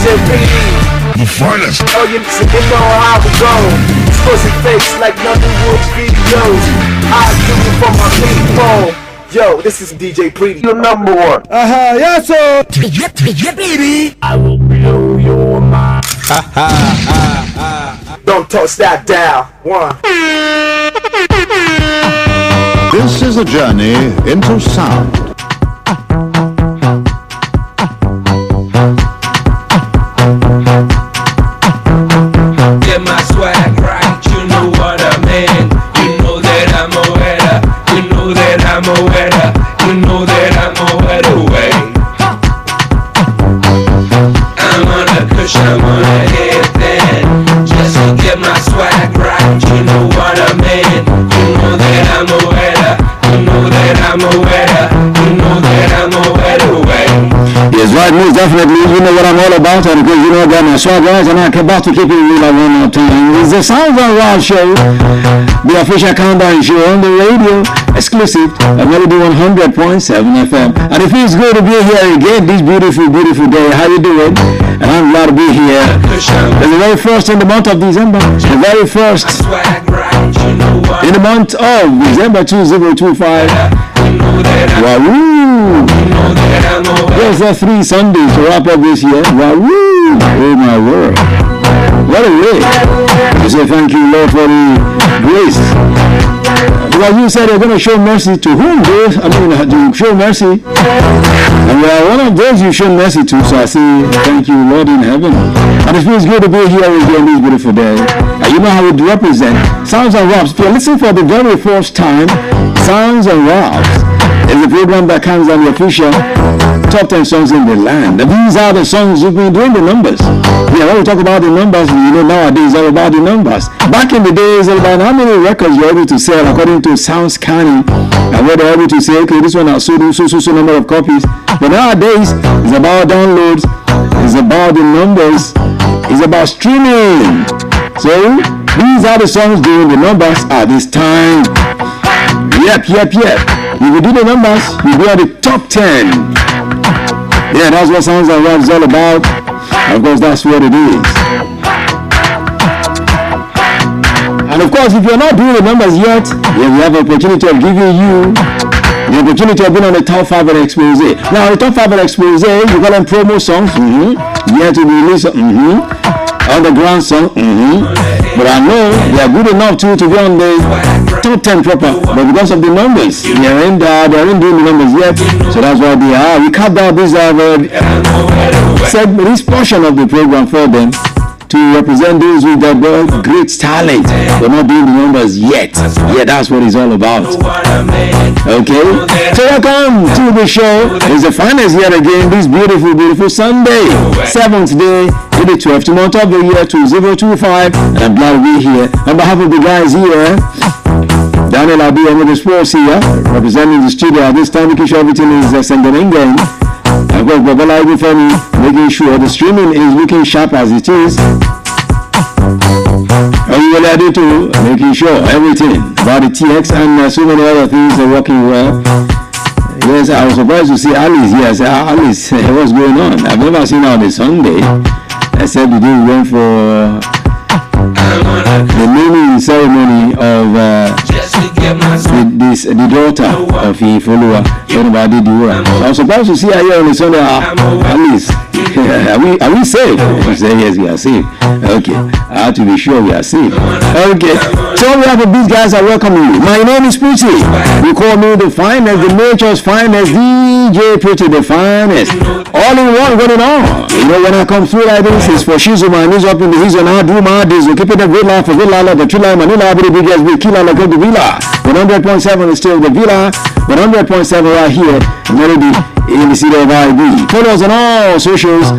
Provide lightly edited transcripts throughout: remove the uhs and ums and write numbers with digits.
DJ PD. The finest. Oh, you know how we go. Pussy face like nothing wood videos. I do it for my people. Yo, this is DJ Pretty, the number one. Yes, sir. I will blow your mind. Don't touch that dial. One. This is a journey into sound. Get my swag right, you know what I mean. You know that I'm a winner. You know that I'm a winner. You know that I'm a winner way. I'm on a push, I'm on a hit then. Just to get my swag right, you know what I mean. You know that I'm a winner. You know that I'm a winner. You know that I'm a winner way. Yes, right, most definitely. You know what I'm all about, and because you know I got my swag guys, and I'm about to keep it real one more time. It's the Soundz Rapz show, the official countdown show on the radio, exclusive at Melody 100.7 FM. And it feels good to be here again this beautiful, beautiful day. How you doing? And I'm glad to be here. It's the very first in the month of December. The very first in the month of December 2025. Wahoo! There's the 3 Sundays to wrap up this year. Wahoo! Oh my word. What a way to say thank you, Lord, for the grace. Because you said you're going to show mercy to whom? To show mercy. And we are one of those you show mercy to. So I say thank you, Lord in heaven. And it feels good to be here again this beautiful day. And you know how we represent Soundz Rapz. If you're listening for the very first time, Soundz Rapz is a program that comes on the official top 10 songs in the land. And these are the songs you've been doing the numbers. Yeah, when we talk about the numbers, you know nowadays it's all about the numbers. Back in the days, it's about how many records you're able to sell according to Sound Scanning. And where they're able to say, okay, this one has so number of copies. But nowadays, it's about downloads, it's about the numbers, it's about streaming. So, these are the songs doing the numbers at this time. Yep. If you do the numbers, you go at the top 10. Yeah, that's what Soundz Rapz is all about. And of course, that's what it is. And of course, if you're not doing the numbers yet, we have an opportunity of giving you the opportunity of being on the top 5 of the expose. Now, the top 5 of the expose, you call them promo songs. Yet to be released. Underground song. But I know they are good enough to be on the top 10 proper. But because of the numbers, they aren't doing the numbers yet. So that's why they are. We cut down this this portion of the program for them to represent those with their great talent. They're not doing the numbers yet. Yeah, that's what it's all about. Okay? So welcome to the show. It's the finest yet again this beautiful, beautiful Sunday. 7th day in the 12th month of the year 2025. And I'm glad to be here. On behalf of the guys here, Daniel Abi and the sports here, representing the studio at this time, making sure everything is sending in game. I've got Babala for me, making sure the streaming is looking sharp as it is. Are you ready to making sure everything about the TX and so many other things are working well? Yes, I was surprised to see Alice. Yes, Alice, what's going on? I've never seen her on a Sunday, except we did went for the naming ceremony of the daughter of the follower. Everybody do well. So I was surprised to see her here on a Sunday. Alice, are we safe? You say yes, we are safe. Okay, I have to be sure we are safe. Okay, so we have these guys are welcoming you. My name is Pretty. You call me the finest, the nature's finest, DJ Pretty, the finest. All in one going on. You know when I come through like this, it's for Shizu, my knees up in the hills and I do my days. We keep it a great life for good life, the true life, Manila, the biggest big killer like the Villa. 100.7 is still the Villa. 100.7 right here. Melody in the city of IB. Follow us on all socials.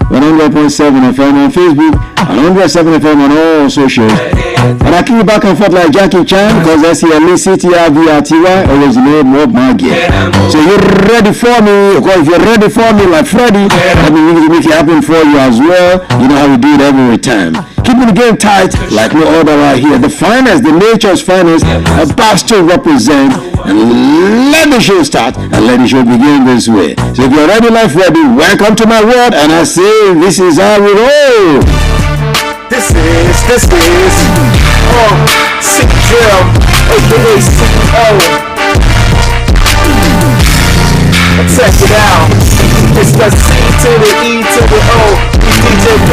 100.7 FM on Facebook and 107 FM on all socials. And I keep back and forth like Jackie Chan because that's here CTRVRTY always the name of my game. So you're ready for me? Because if you're ready for me like Freddy, let me make it happen for you as well. You know how we do it every time. Keep keeping the game tight like no other right here. The finest, the nature's finest, a bastard represent. And let the show start and let the show begin this way. So if you're ready, life ready, welcome to my world. And I say, this is how we roll. This is Sick Drill, aka CEO. Check it out. It's the C to the E to the O. DJ P.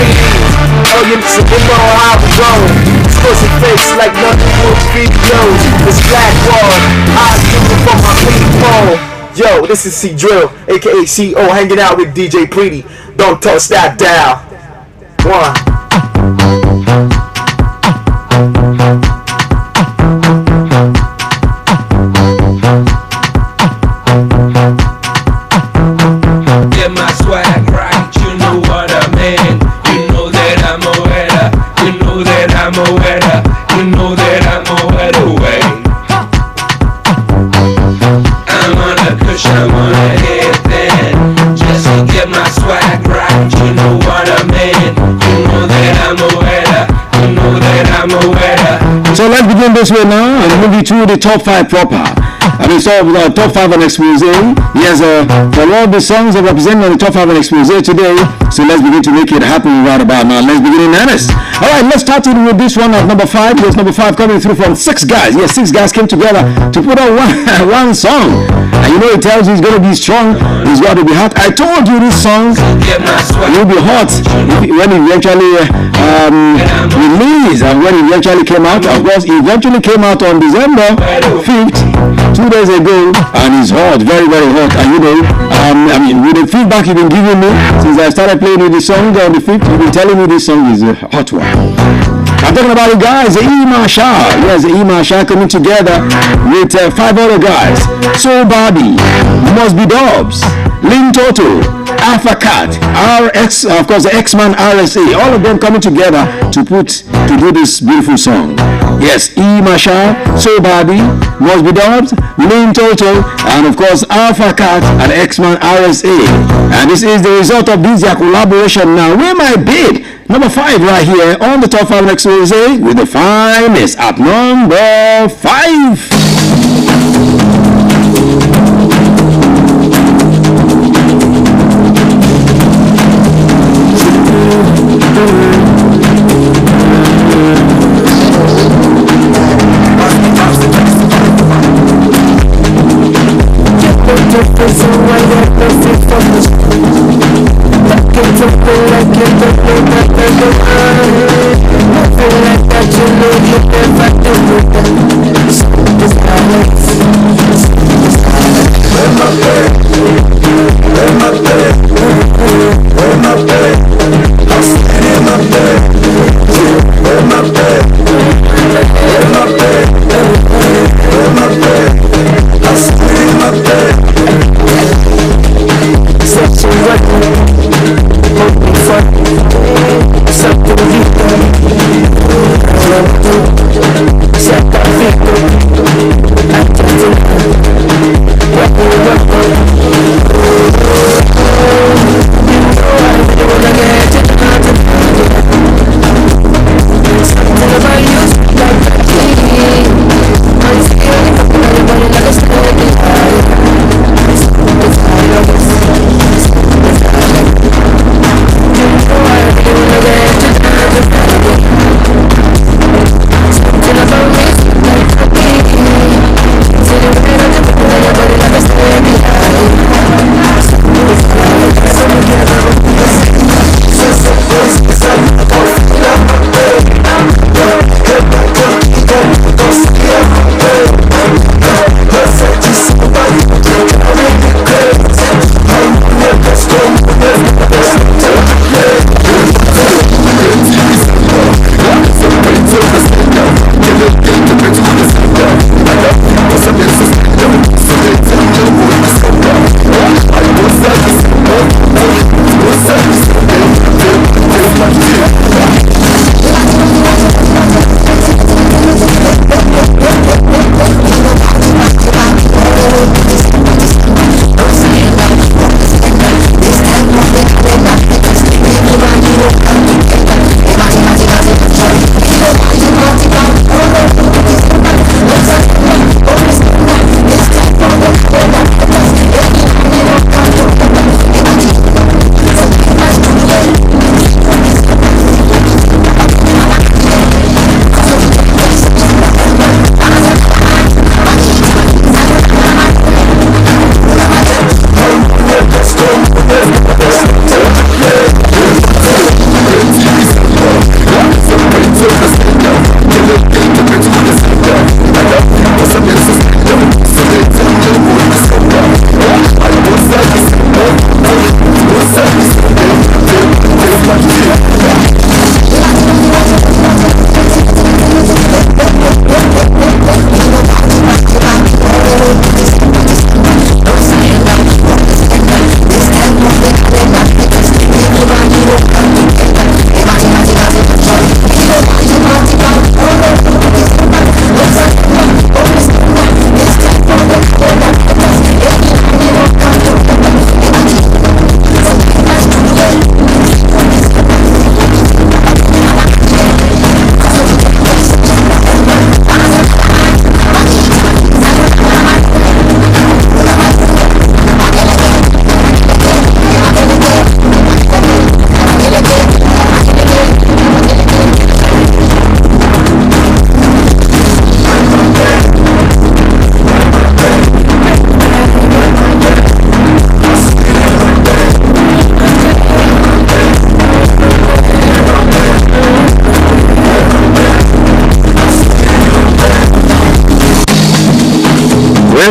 Oh, you know how we go. Explosive face like nothing would videos. This black wall, I do it for my people. Yo, this is C Drill, aka CEO, hanging out with DJ Pretty. Don't touch that dial. One. Get my swag right, you know what I mean. You know that I'm a winner. You know that I'm a winner. You know that I'm a winner. Way. I'm on a kush, I'm on a headband. Just to get my swag right, you know what I mean. You know that I'm a winner. You know that I'm a winner. So let's begin this way now and move you to the top 5 proper. I mean, so top 5 and expose. Yes, for all the songs that represent on the top 5 and expose today. So let's begin to make it happen right about now. Let's begin in earnest. All right, let's start with this one at number 5. There's number 5 coming through from 6 guys. Yes, 6 guys came together to put out one song. And you know, it tells you it's going to be strong. It's going to be hot. I told you this song will be hot when it eventually released and when it eventually came out. Of course, it eventually came out on December 5th. 2 days ago, and it's hot, very, very hot. And you know, I mean, with the feedback you've been giving me since I started playing with the song on the 5th, you've been telling me this song is a hot one. I'm talking about the guys, the E Marshall. Yes, the E Marshall coming together with 5 other guys. Soul Barbie, Must Be Dubs, Lin Toto, Alpha Cat, RX, of course, the X-Man RSA. All of them coming together to do this beautiful song. Yes, E Marshall, Soul Barbie, Must Be Dubs, Lin Toto, and of course Alpha Cat and X-Man RSA. And this is the result of this collaboration now. Where my bid? Number 5 right here on the top 5 next Tuesday with the finest at number 5.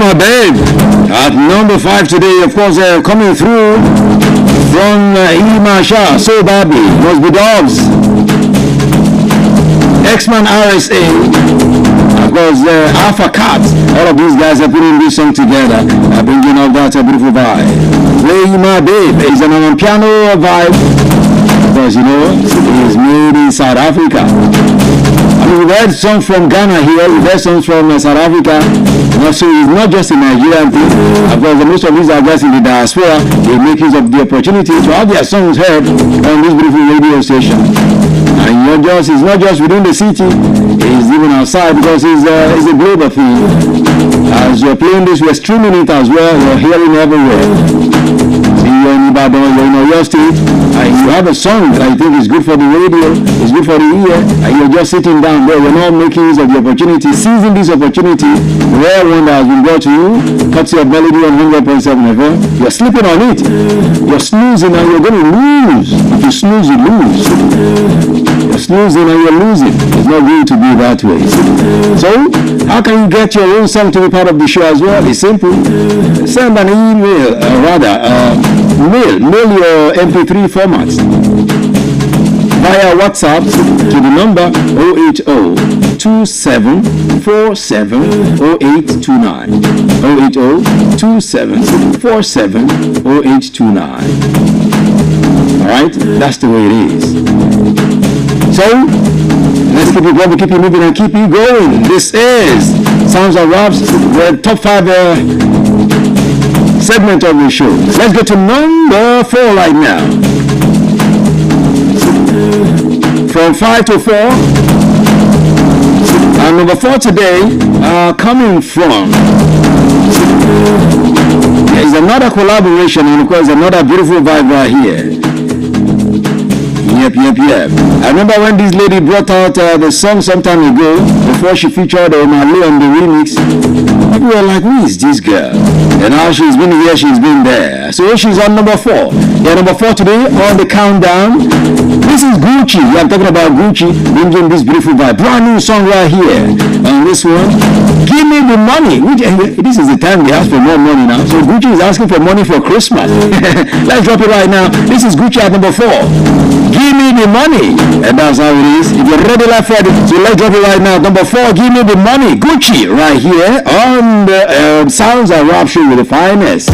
my babe. At number 5 today, of course, coming through from Imasha, So Baby, must be Dogs. X-Man RSA, of course, Alpha Cat. All of these guys are putting this song together, bringing out that beautiful vibe. Play My Babe is an piano vibe, because you know, it is made in South Africa. I mean, we've heard songs from Ghana here, we've heard songs from South Africa. So it's not just a Nigerian thing. Of course, most of these are guys in the diaspora. They make use of the opportunity to have their songs heard on this beautiful radio station. And it's not just within the city, it's even outside, because it's a global thing. As you're playing this, we're streaming it as well. You're hearing everywhere. You're in Ibadan, you're in your state, and you have a song that I think is good for the radio, is good for the ear, and you're just sitting down there. You're not making use of the opportunity, seizing this opportunity, rare one that has been brought to you, courtesy of Melody on 100.7 FM. You're sleeping on it. You're snoozing and you're going to lose. If you snooze, you lose. You're snoozing and you're losing. It's not going to be that way. So, how can you get your own song to be part of the show as well? It's simple. Send an email, mail your MP3 formats via WhatsApp to the number 080-2747-0829. 080-2747-0829. Alright, that's the way it is. So, let's keep it going, keep it moving, and keep it going. This is Soundz Rapz, the top 5 segment of the show. Let's go to number 4 right now. From 5 to 4. And number 4 today, coming from, there is another collaboration, and of course another beautiful vibe right here. Yep. I remember when this lady brought out the song some time ago, before she featured Marley on the remix. People were like, who is this girl? And now she's been here, she's been there. So she's on number 4. Yeah, number 4 today on the countdown. This is Gucci. We are talking about Gucci bringing this beautiful vibe. Brand new song right here. On this one, Give Me the Money. This is the time they ask for more money now. So Gucci is asking for money for Christmas. Let's drop it right now. This is Gucci at number 4. Give me the money. And that's how it is. If you're ready, like Fred, so let's drop it right now. Number 4, Give Me the Money. Gucci right here on the Soundz Rapz show with the finest.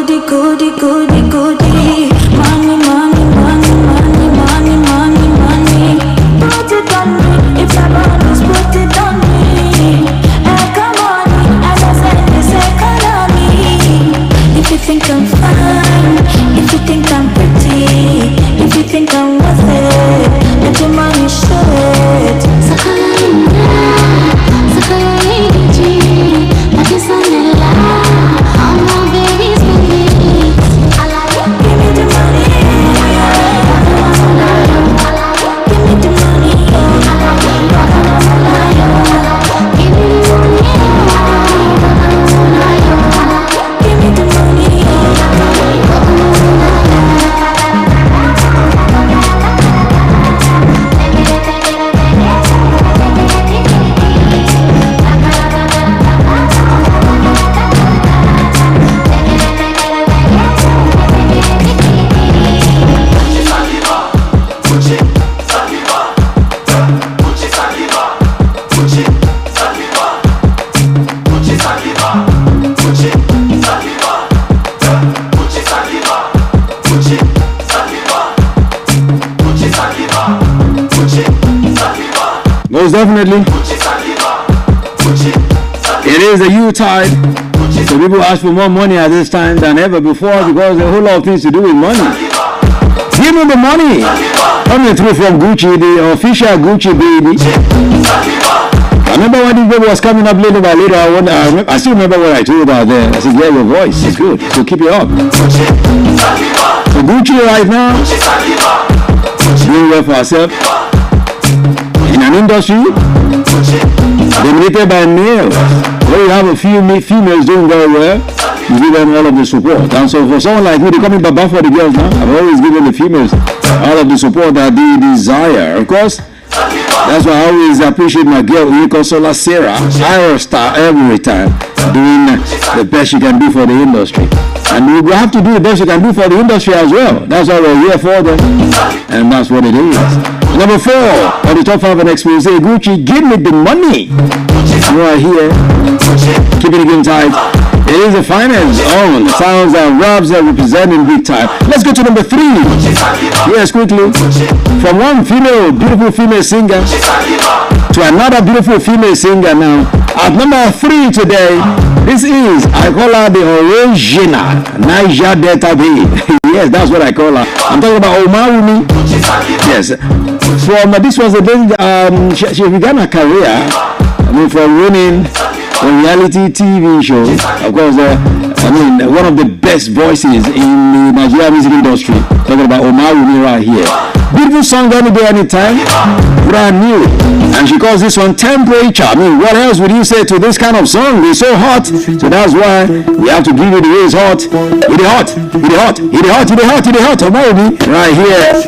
goody, goody, goody, goody. Money, money, money, money, money, money, money. Put it on me, if I want this, put it on me. Come on, as I said, this economy. If you think I'm fine, if you think I'm pretty, if you think I'm worth it, let your money show it. Most definitely. It is a U-tide. So people ask for more money at this time than ever before because there are a whole lot of things to do with money. Give me the money. Coming through from Gucci, the official Gucci baby. I remember when this baby was coming up little by little. I still remember what I told about there. I said, yeah, your voice is good, so keep it up. So Gucci right now, doing well for herself. In an industry dominated by males, where you have a few females doing very well, you give them all of the support. And so for someone like me, they're coming back for the girls now. I've always given the females all of the support that they desire. Of course, that's why I always appreciate my girl, Sola Sarah, Ira Star, every time, doing the best you can do for the industry. And we have to do the best you can do for the industry as well. That's why we're here for them. And that's what it is. Number 4 on the top 5 and expose, Gucci, give me the money. You are here. Keeping it game tight. It is the finance on Soundz Rapz representing big time. Let's go to number 3. Yes, quickly. From one beautiful female singer to another beautiful female singer now. At number 3 today, this is, I call her the original Niger Delta Babe. Yes, that's what I call her. I'm talking about Omarumi. Yes. From this was the day she began her career. From winning a reality TV show. Of course, one of the best voices in the Nigerian music industry. Talking about Omarumi right here. Beautiful song, any day, anytime. Brand new. And she calls this one Temperature. What else would you say to this kind of song? It's so hot. So that's why we have to give it the way it's hot. It is hot. It is hot. It is hot. It is hot. It is hot. Omarumi right here.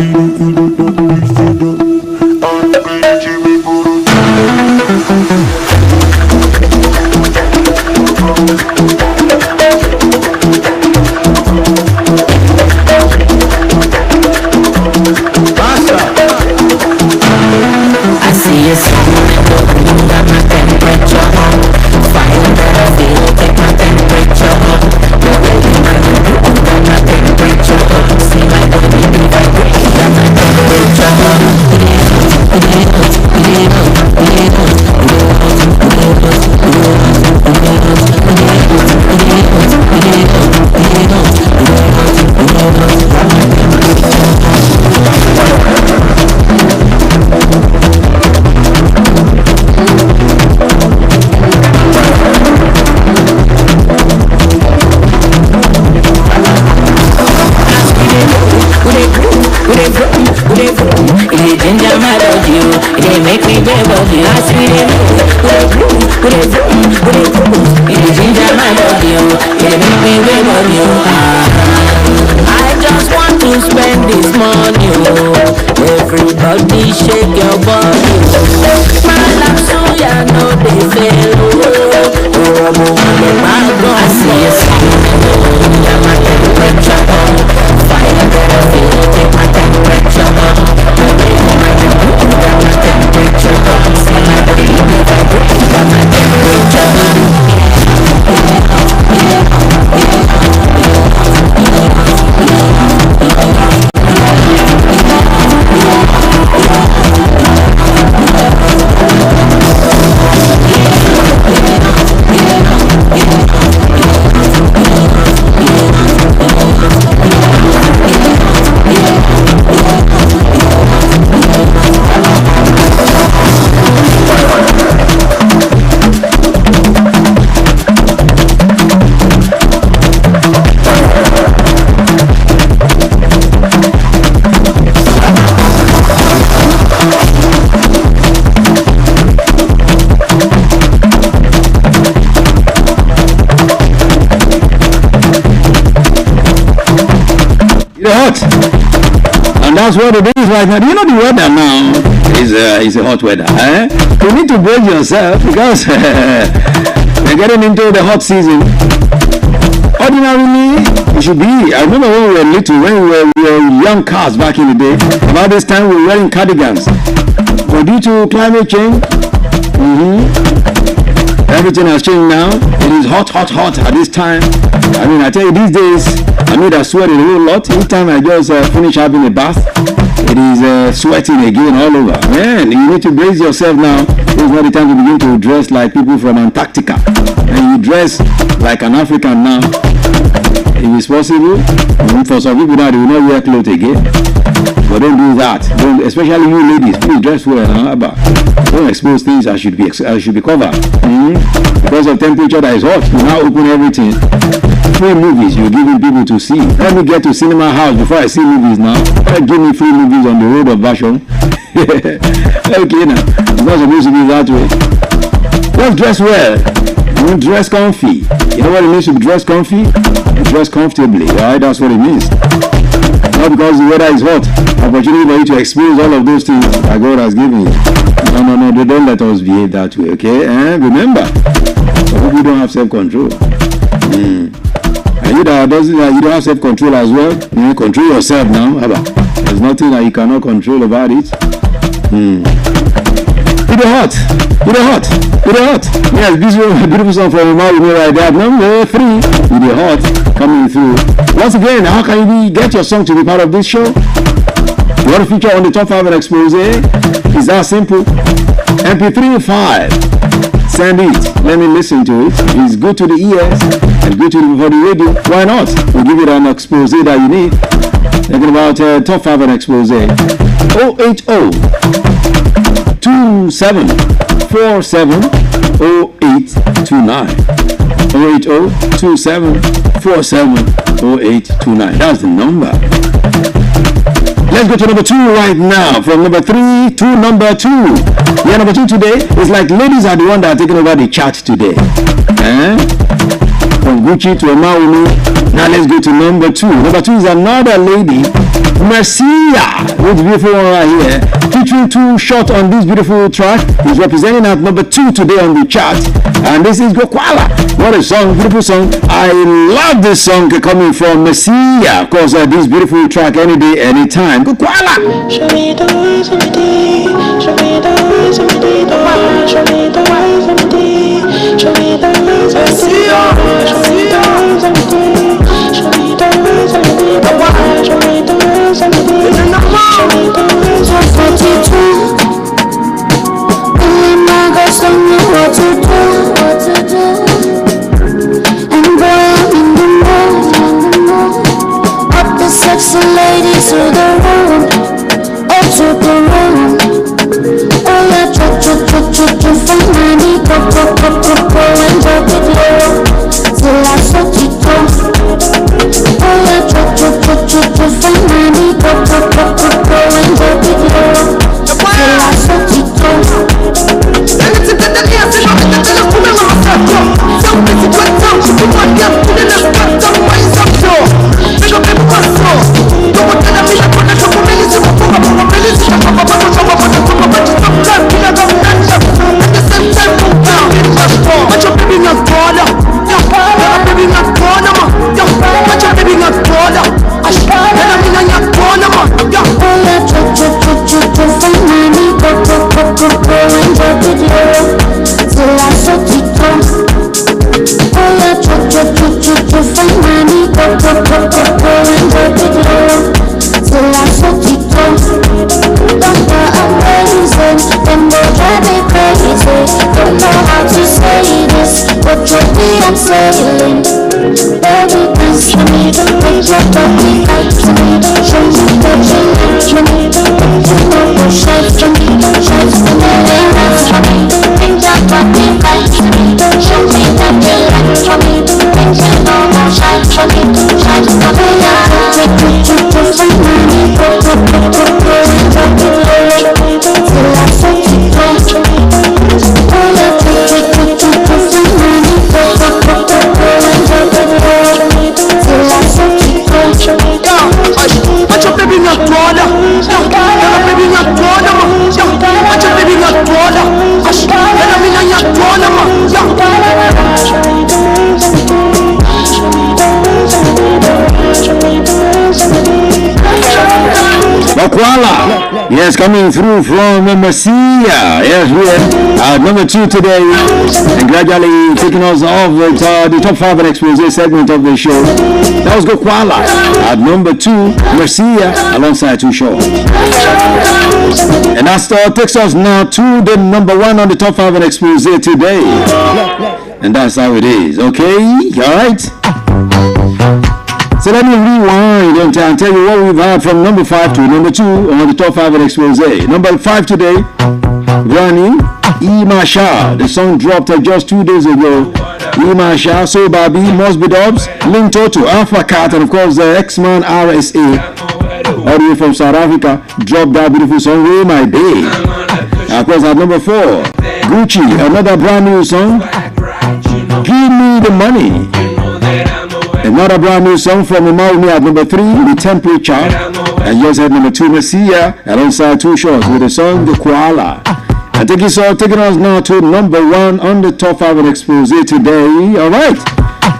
I just want to spend this money. Everybody shake your body. My love so ya know they fail. I see you smiling. My temperature. Fire better feel. Take my temperature. My temperature. See my baby vibrate. My temperature. the hot. And that's what it is right now. You know the weather now is a hot weather. You need to brace yourself because we're getting into the hot season. Ordinarily, it should be. I remember when we were little, when we were young cats back in the day. About this time, we were wearing cardigans. But due to climate change, everything has changed now. It is hot at this time. I mean, I tell you, these days, I mean, I sweat a whole lot. Each time I just finish having a bath, it is sweating again all over. Man, you need to brace yourself now. It's not the time to begin to dress like people from Antarctica. And you dress like an African now. If it's possible, for some people now, they will not wear clothes again. But don't do that. Don't, especially you ladies, please dress well. Don't expose things that should be covered. Because of temperature that is hot, you now open everything. Free movies you're giving people to see. Let me get to cinema house before I see movies now. Give me free movies on the road of Basham. Okay now. It's not supposed to be that way. Just dress well. Dress comfy. You know what it means to dress comfy? Dress comfortably, right? That's what it means. Not because the weather is hot. Opportunity for you to experience all of those things that God has given you. No, don't let us behave that way, okay? Remember, some people don't have self-control. And you that you don't have self-control as well, you control yourself now. There's nothing that you cannot control about it. With the hot. Yes, this is a beautiful song from Mario right there. Number 3, with the hot coming through. Once again, how can you get your song to be part of this show? You want to feature on the top 5 and expose? It's that simple. MP3 5. Send it. Let me listen to it. If it's good to the ears and good for the radio, why not? We'll give it an expose that you need. Talking about top 5 and expose. 080 2747 0829. 080 2747 0829. That's the number. Let's go to number 2 right now. From number 3 to number 2. Yeah, number 2 today is like ladies are the one that are taking over the chart today. From Gucci to Mauni. Now let's go to number 2. Number 2 is another lady, Mercia, with the beautiful one right here. Featuring 2 short on this beautiful track. He's representing at number 2 today on the chart. And this is Gokwala. What a song, beautiful song. I love this song coming from Mercia. Of course, this beautiful track any day, anytime. Gokwala. Show me the ways of the day. Show me the ways of the day. Show me the ways of the day. Show me the ways of the day. Show me the ways of the day. Show me the ways of the day. Show me the ways of the day. Show me the ways of the day. My girl, show me what to do. And boy, I'm in the mood. Up the sexy ladies to the room. Up to the room. Oh yeah, from money, go, and drop it low. Till I suck it go. Oh yeah, from money, go, and drop it low. Till I suck it go. I'm sailing, baby, dance for me. Make your body right for me. Show me that you like for me. You know you shake for me. Shake for me, dance for me. Make your body right for me. Show me that you like for me. Make you know you shake for me. Shake for me, for money. Till I say it go. Oh yeah, for money. Till I say it go. Koala, yes, coming through from Marcia. Yes, we are number 2 today, and gradually taking us off with the top 5 and expose segment of the show. That was Go Koala at number 2, Marcia, alongside Too Short. And that takes us now to the number 1 on the top 5 and expose today. And that's how it is, okay? All right? So let me rewind and tell you what we've had from number 5 to number 2 on the top 5 and expose. Number 5 today, brand new, Imasha. The song dropped just 2 days ago. Imasha, So Babi, Mosby Dobbs, Link Toto, Alpha Cat, and of course the X-Man RSA, all the way from South Africa, dropped that beautiful song, Way My Day. And of course at number 4, Gucci, another brand new song, Give Me The Money. Another brand new song from Imaumi at number 3, The Temperature. And just had number 2, Messiah, alongside Too Short with the song The Koala. And taking us now to number 1 on the top 5 and expose today. Alright,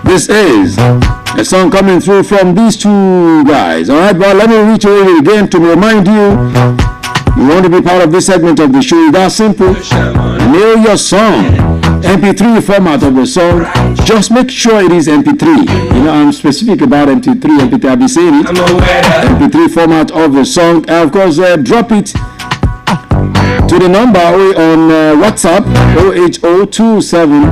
this is a song coming through from these two guys. Alright, but let me reiterate it again to remind you, you want to be part of this segment of the show. It's that simple. Nail your song. MP3 format of the song, just make sure it is MP3. You know, I'm specific about MP3. I'll be saying it. MP3 format of the song, and of course, drop it to the number on WhatsApp 08027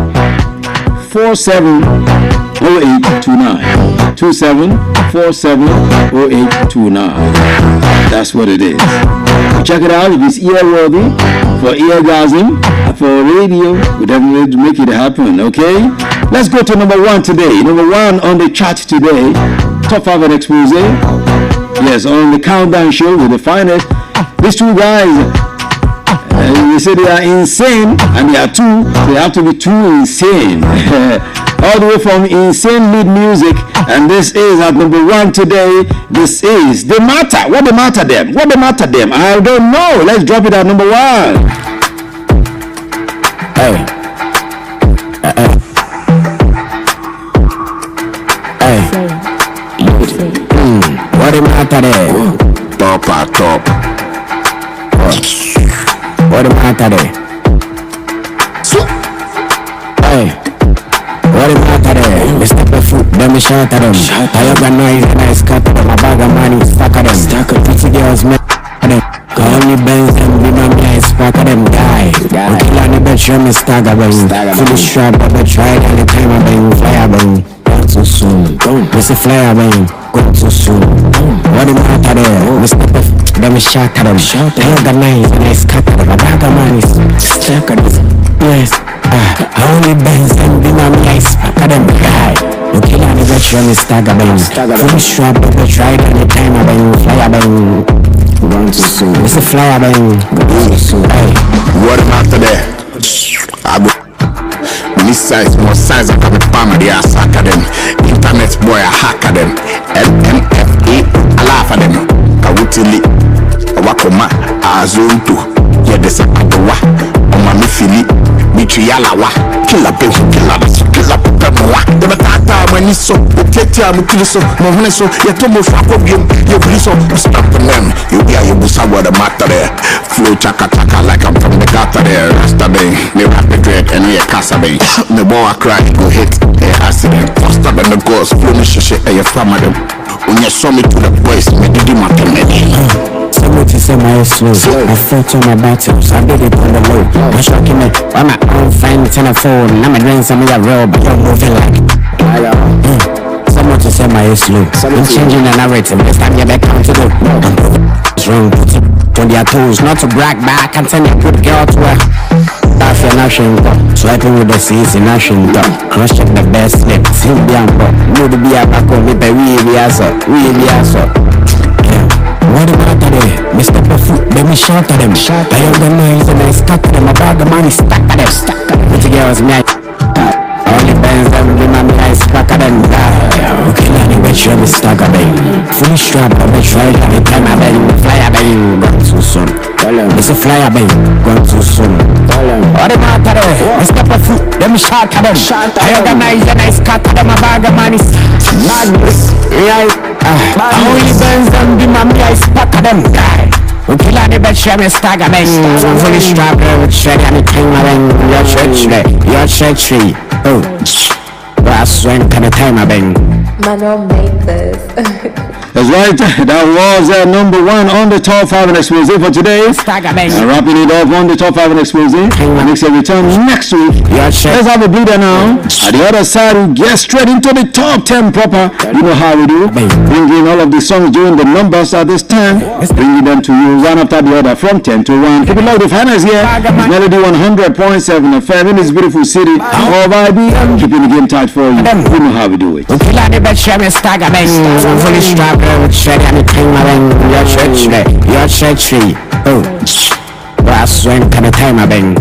470829 27470829. That's what it is. Check it out. If it's ear-worthy, for eargasm, for radio, we definitely make it happen, okay? Let's go to number 1 today. Number 1 on the chart today, top 5 and expose. Yes, on the countdown show with the finest. These two guys, they say they are insane, and they are two, so they have to be too insane. All the way from insane lead music, and this is at number 1 today. This is The Matter. What the matter them? What the matter them? I don't know. Let's drop it at number 1. Hey. Hey. What the matter there? Top at top. What the matter there? Hey. What the matter there? Mr. Foot, them me shout at them. I have a noise and I scatter them. A bag of money, stack at them. Stack of pretty girls, man. Call me Benz and be my man, spark at them. Die. Kill on the bedroom, me stagger bang. Fully strapped, but I tried all the time. I bang, fire bang. Gone too soon. Mr. Flyer bang. Gone too soon. What the matter there? Mr. Foot, them me shout at them. I have a noise and I scatter them. A bag of money, stack at them. Yes. Only Benz and be my man, spark at them. Die. Kill on the bedroom, me stagger bang. Fully strapped, but I tried all the time. I bang, fire bang. Gone too soon. It's a flyer, bang. Gone too soon. Hey. What am I today? I go. This size, more size, I can be palm of the ass, hack at them. Internet boy, I hack at them. LMFA, I laugh at them. Kawutili, Wakoma, Azuntu. Yeah, there's a Padawa. On my Mifili, Mitrialawa. Killer Bill, killer Pemoa. The Matata, when you so, the Tetia, Mutiliso, Mohoneso, Yatomo, Fakobium, your Briso, stop them. You be a Yubusa, what the matter there. Flow chaka like I'm from the gutter there. Rasta Bay, the rapid red, and we a Casa Bay. The boy I cry, go hit, accident. Faster than the ghost, flow me shit, and your family. When you saw me to the boys, me did my penny. Somebody say my slow. I fought on my battles, I did it on the low. I'm shocking it, I'm fine, it's on a phone. I'm a drink, some of your robe, but you're moving like. Someone to say my slow. I'm changing the narrative, this time you're back down to go. It's wrong, put it on their toes, not to brag back and send a good girl to her. That's your nation, swiping with the C's in nation, cross check the best slip, see the amber. No, to be a back on me, but we be as up. What the matter there? Mr. Foot, let me shout at them. I have the noise and I stack at them. I bag the money, stack at them. With the girls, me, only Benz and be my eyes, stack at them. Okay, bet you I'm stagger bang. Fully strapped, I bet you every time I bang. Flyer bang, gone too soon. It's a flyer bang, gone too soon. What am I telling? Step a foot, them shot at them. I organize and I scatter them a bag of money. Madness, right? I only burns them, be my me, I stack at them. We kill on the bed, share me stagger bang. I'm fully strapped with shred and the king my bang. Your treachery. Oh, I swear kind of time I bang. Man, don't make this. That's right, that was number 1 on the top 5 and explosive for today. Wrapping it up on the top 5 and explosive. Next return next week. Let's have a breather now. At the other side, we get straight into the top 10 proper. You know how we do. Bringing all of the songs during the numbers at this time. Bringing them to you one after the other from 10 to 1. Keep it loud, the finals here. It's Melody 100.7 FM in this beautiful city of IB. Keeping the game tight for you. You know how we do it. With shred and the king my bang. Your treachery. Oh, I swear kind of time I bang.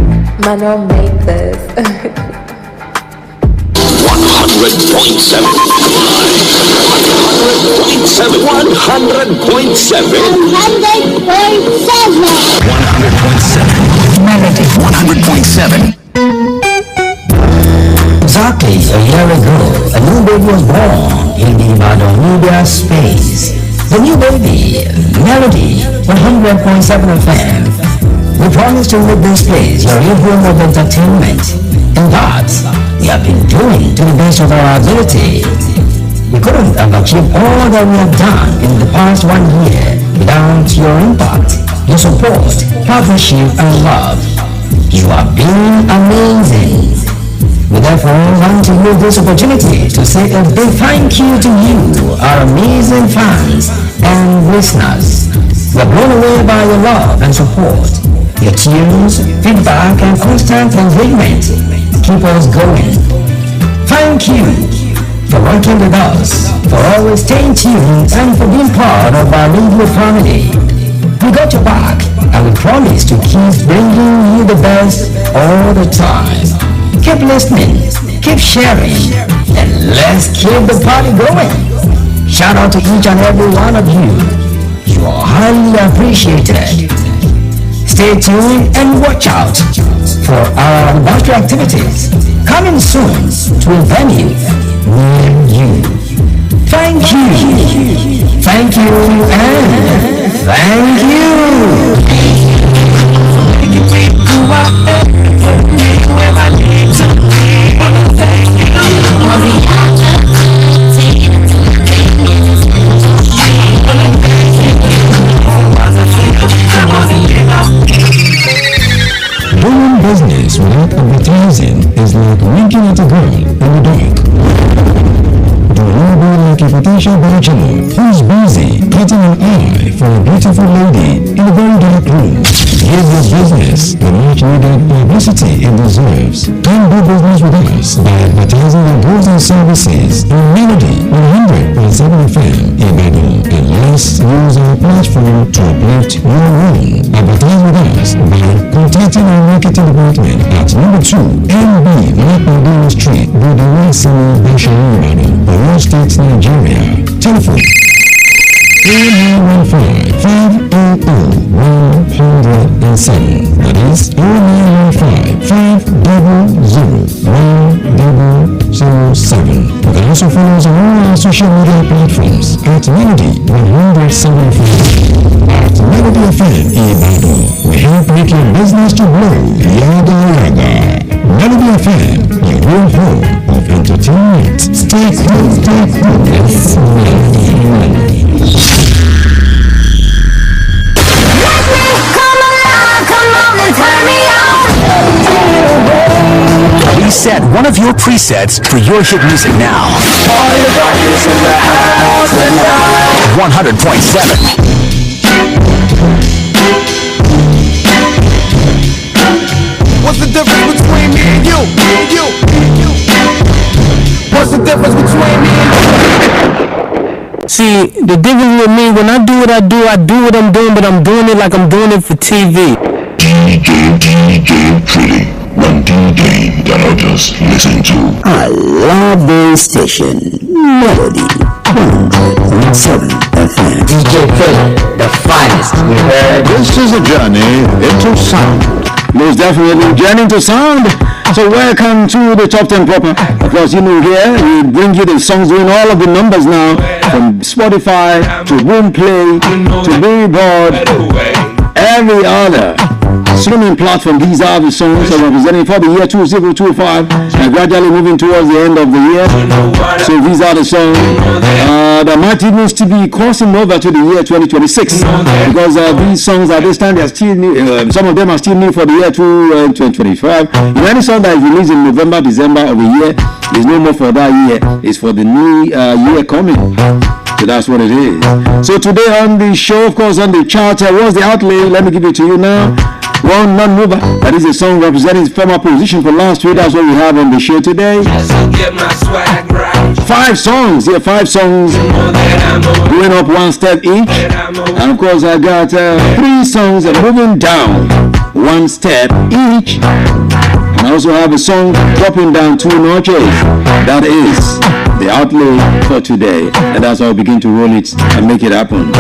Man, don't make this. 100.7 Melody 100.7 Exactly a year ago, a new baby was born in the Ibadan media space. The new baby, Melody 100.7 FM. We promise to make this place your home of entertainment, and that we have been doing to the best of our ability. We couldn't have achieved all that we have done in the past 1 year without your impact, your support, partnership, and love. You have been amazing. We therefore want to use this opportunity to say a big thank you to you, our amazing fans and listeners. We are blown away by your love and support. Your tunes, feedback, and constant engagement keep us going. Thank you for working with us, for always staying tuned, and for being part of our radio family. We got your back, and we promise to keep bringing you the best all the time. Keep listening, keep sharing, and let's keep the party going. Shout out to each and every one of you. You are highly appreciated. Stay tuned and watch out for our anniversary activities coming soon to a venue near you. Thank you, and thank you. Doing business without advertising is like winking at a girl in the dark. Do you be like a potential bachelor who's busy getting an eye for a beautiful lady in a very dark room? Give your business the much needed publicity it deserves. Come do business with us by advertising your goods and services on Melody 100.7 FM Ibadan, and let's use our platform to uplift your own. Advertise with us by contacting our marketing department at number 2 NB Mappadura Street, Budawai Semi Bashar Ibadan, Oyo State, Nigeria. Telephone 0915-500-107. That is 0915-500-107. You can also follow us on all our social media platforms at Melody 175. At Melody FM Ibadan, we help make your business to grow. Yaga yaga. Melody FM, your real home of entertainment. Stay cool. Yes, Melody. Reset one of your presets for your hit music now. 100.7. What's the difference between me and you? What's the difference between me and you? See, the difference with me, when I do what I'm doing, but I'm doing it like I'm doing it for TV. DJ Pretty. one DJ that I just listen to. I love this station. Melody 100.7 FM. DJ Philip, the finest we heard. This is a journey into sound. Most definitely, journey into sound. So welcome to the Top 10 proper. Of course, you know here, we bring you the songs doing all of the numbers now. From Spotify to Boomplay to Billboard, every other streaming platform. These are the songs that are representing for the year 2025 and gradually moving towards the end of the year. So these are the songs that might even still be crossing over to the year 2026 because these songs at this time they are still new, some of them are still new for the year 2025. Any song that is released in November, December of the year is no more for that year. It's for the new year coming. So that's what it is. So today on the show, of course, on the chart, what's the outlay? Let me give it to you now. One non-mover. That is a song representing its former position for last week. That's what we have on the show today. 5 songs. Yeah, 5 songs. Going up one step each. And of course, I got 3 songs moving down one step each. And I also have a song dropping down 2 notches. That is the outlay for today. And that's how I begin to roll it and make it happen.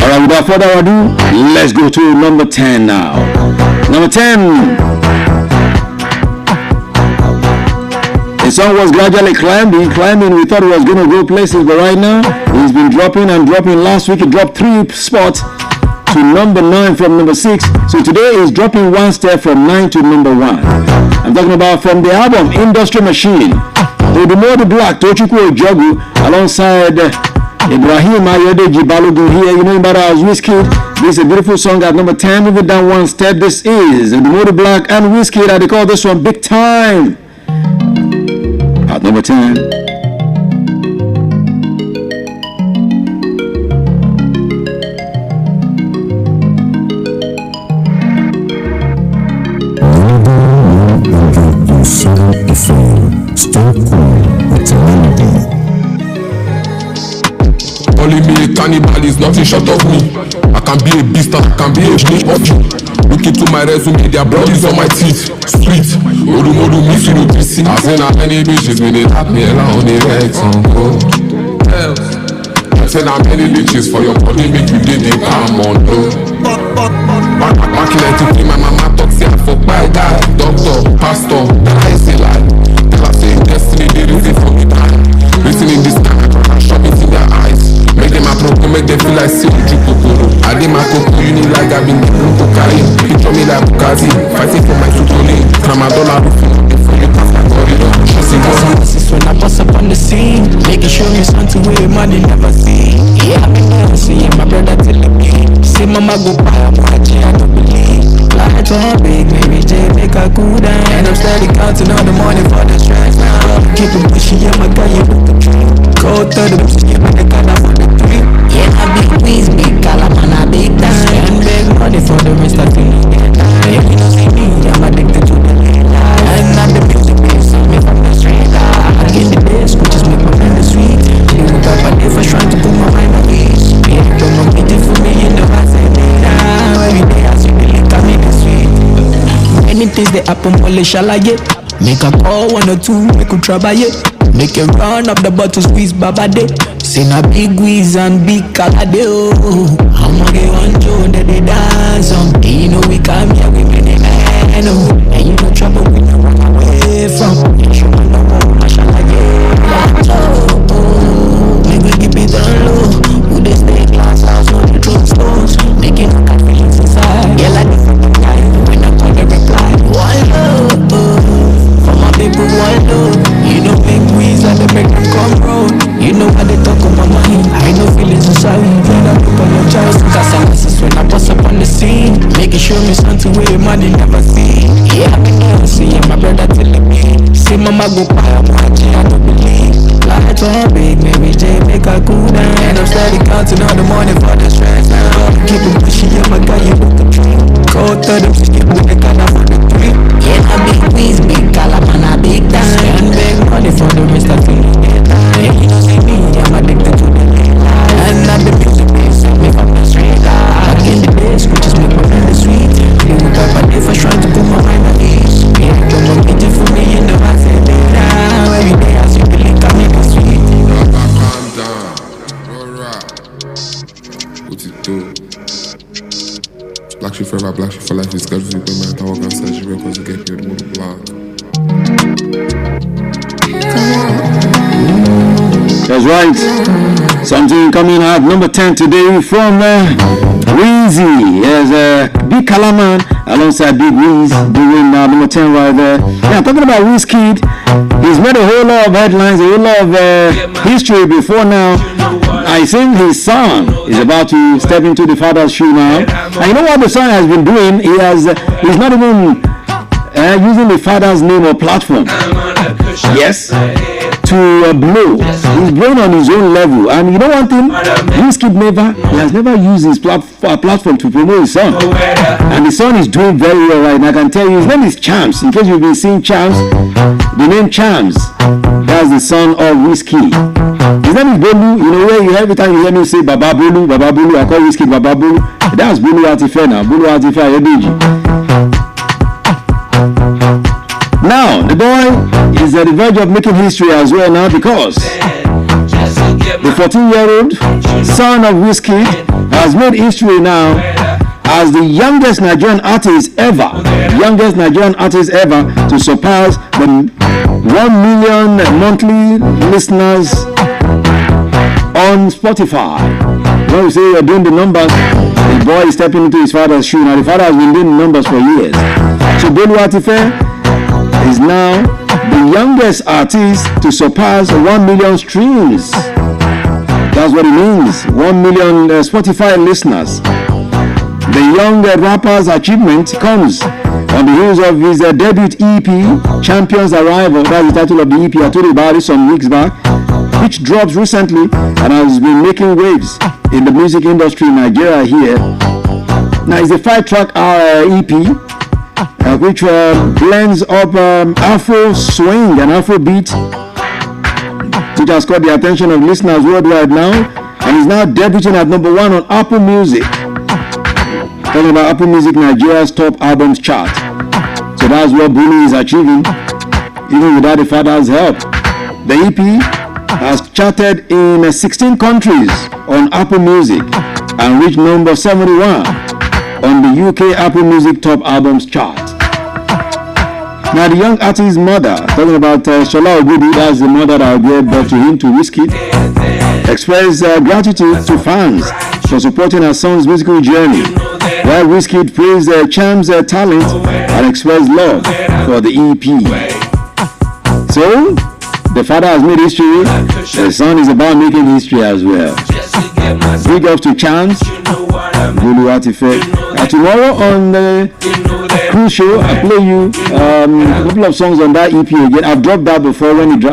Alright, without further ado, let's go to number 10 now. Number 10. The song was gradually climbing. We thought it was going to go places, but right now, it's been dropping and dropping. Last week, it dropped 3 spots to number 9 from number 6. So today, it's dropping 1 step from 9 to number 1. I'm talking about from the album Industry Machine. Odumodu Black, Tochukwu Ojogu, alongside Ibrahim Ayodeji Balogun here. You know him better as Wizkid. This is a beautiful song at number 10. Moving down 1 step. This is Odumodu Black and Wizkid. They call this one Big Time. At number 10. Calling me a cannibal is nothing short of me. I can be a beast, I can be a snake of you. Look into my resume, their blood is on my teeth. Street, Odu miss you to see. I say not many bitches when they tap me around the legs on cold. I say not many bitches for your body make you get the calm on low. Back in 93, my mama talk say I fuck my guy. Doctor, pastor, then I say lie. Tell her say destiny they reason for me time. Listening this time, I try to shove it in their eyes. Make them appropriate, make them feel like say Uju Kokoro. I did my cocoa, you need like I've been doing cocaine. Picture me like Bukati, fighting for my Tutolin. Tramadol, roofing before you pass my corridor. This is when I bust up on the scene, making sure you something where money never see. Yeah, I've been never seeing my brother till the game. See mama go buy a watch, I don't believe. Fly to her big, maybe J make her cool down. And I'm steady counting all the money for the stress now. Keep it pushing, yeah, my guy, you with the dream. Go to the push, yeah, my God, I want the dream. Yeah, I big quiz, big color, man, I big time. Spend big money for the rest of the day. If you don't see me, I'm addicted to the late life. I'm not the music, bass, me from the street. I get the best, which is make my mind sweet. You look up at the first trying to put my mind at ease. Yeah, don't know waiting for me, you know I say now. Every day I see me, look at me the sweet. Many things they happen, only shall I get. Make a call 1 or 2, make a trouble it. Make a run up the bottle, squeeze baba day. Say na big whiz and big calade. Oh, I'm gonna get one Joe that they dance on. You know we come here, we bring it man. Oh, and you know trouble we don't run away from. You should know more, mashallah, yeah. Oh, make we keep it down low. Who they stay glass house on the drug stores. Making all that feelings inside. Yeah, like the fucking guy when I call the reply. One love, for my people, one love. You know big whiz and they make them come round. You know how they talk on my mind. I know feelings inside. When I apologize, cause I miss when I bust up on the scene. Making sure me something where money never see. Yeah, I've been never seeing my brother till the game. See mama go buy a watch, I don't believe. Fly to her big, maybe J make her cool down. And I'm steady counting all the money for the stress now. Keep it pushing, yeah, my guy, you with the dream. Go to the skip with the kind of the dream. Yeah, I big whiz, big color, man, I big time. Spend big money for the rest of the day. Yeah, you don't see me, I'm addicted to the late life. And not the music, bass, me from the street. I get the best, which is make my That's right. Something coming out number 10 today from Weezy. Yes, Big Kalaman alongside Big Weez doing number 10 right there. Yeah, talking about Wizkid. He's made a whole lot of headlines, a whole lot of history before now. I think his son is about to step into the father's shoe now. And you know what the son has been doing? He's not even using the father's name or platform. Yes, to blow. He's blowing on his own level. And you know one thing? Wizkid has never used his platform to promote his son. And the son is doing very well right now. I can tell you, his name is Chams. In case you've been seeing Chams, the name Chams, that's the son of Wizkid. His name is Bolu. You know where every time you hear me say Baba Bolu, I call Wizkid Baba Bolu. That's Bolu Atife now. Bolu Atife Ayedeji. Now, the boy is at the verge of making history as well now because the 14-year-old son of Wizkid has made history now as the youngest Nigerian artist ever to surpass the 1 million monthly listeners on Spotify. When we say you're doing the numbers, the boy is stepping into his father's shoe. Now, the father has been doing the numbers for years. So, Bolu Atife is now the youngest artist to surpass 1 million streams. That's what it means. 1 million Spotify listeners. The young rapper's achievement comes on the heels of his debut EP, Champion's Arrival. That's the title of the EP. I told you about it some weeks back, which dropped recently and has been making waves in the music industry in Nigeria here. Now, it's a 5-track EP. Which blends up Afro swing and Afro beat, which has caught the attention of listeners worldwide now, and is now debuting at number 1 on Apple Music. Talking about Apple Music Nigeria's top albums chart. So that's what Bolu is achieving, even without the father's help. The EP has charted in 16 countries on Apple Music and reached number 71 on the UK Apple Music Top Albums chart. Now, the young artist's mother, talking about Shola Ogudu, that's the mother that gave birth to him, to Wizkid, expressed gratitude to fans for supporting her son's musical journey, while Wizkid praised Cham's talent and expressed love for the EP. So, the father has made history, the son is about making history as well. Big up to Chams, Bolu Atife. Tomorrow on the cruise show, I play you a couple of songs on that EP again. I've dropped that before when the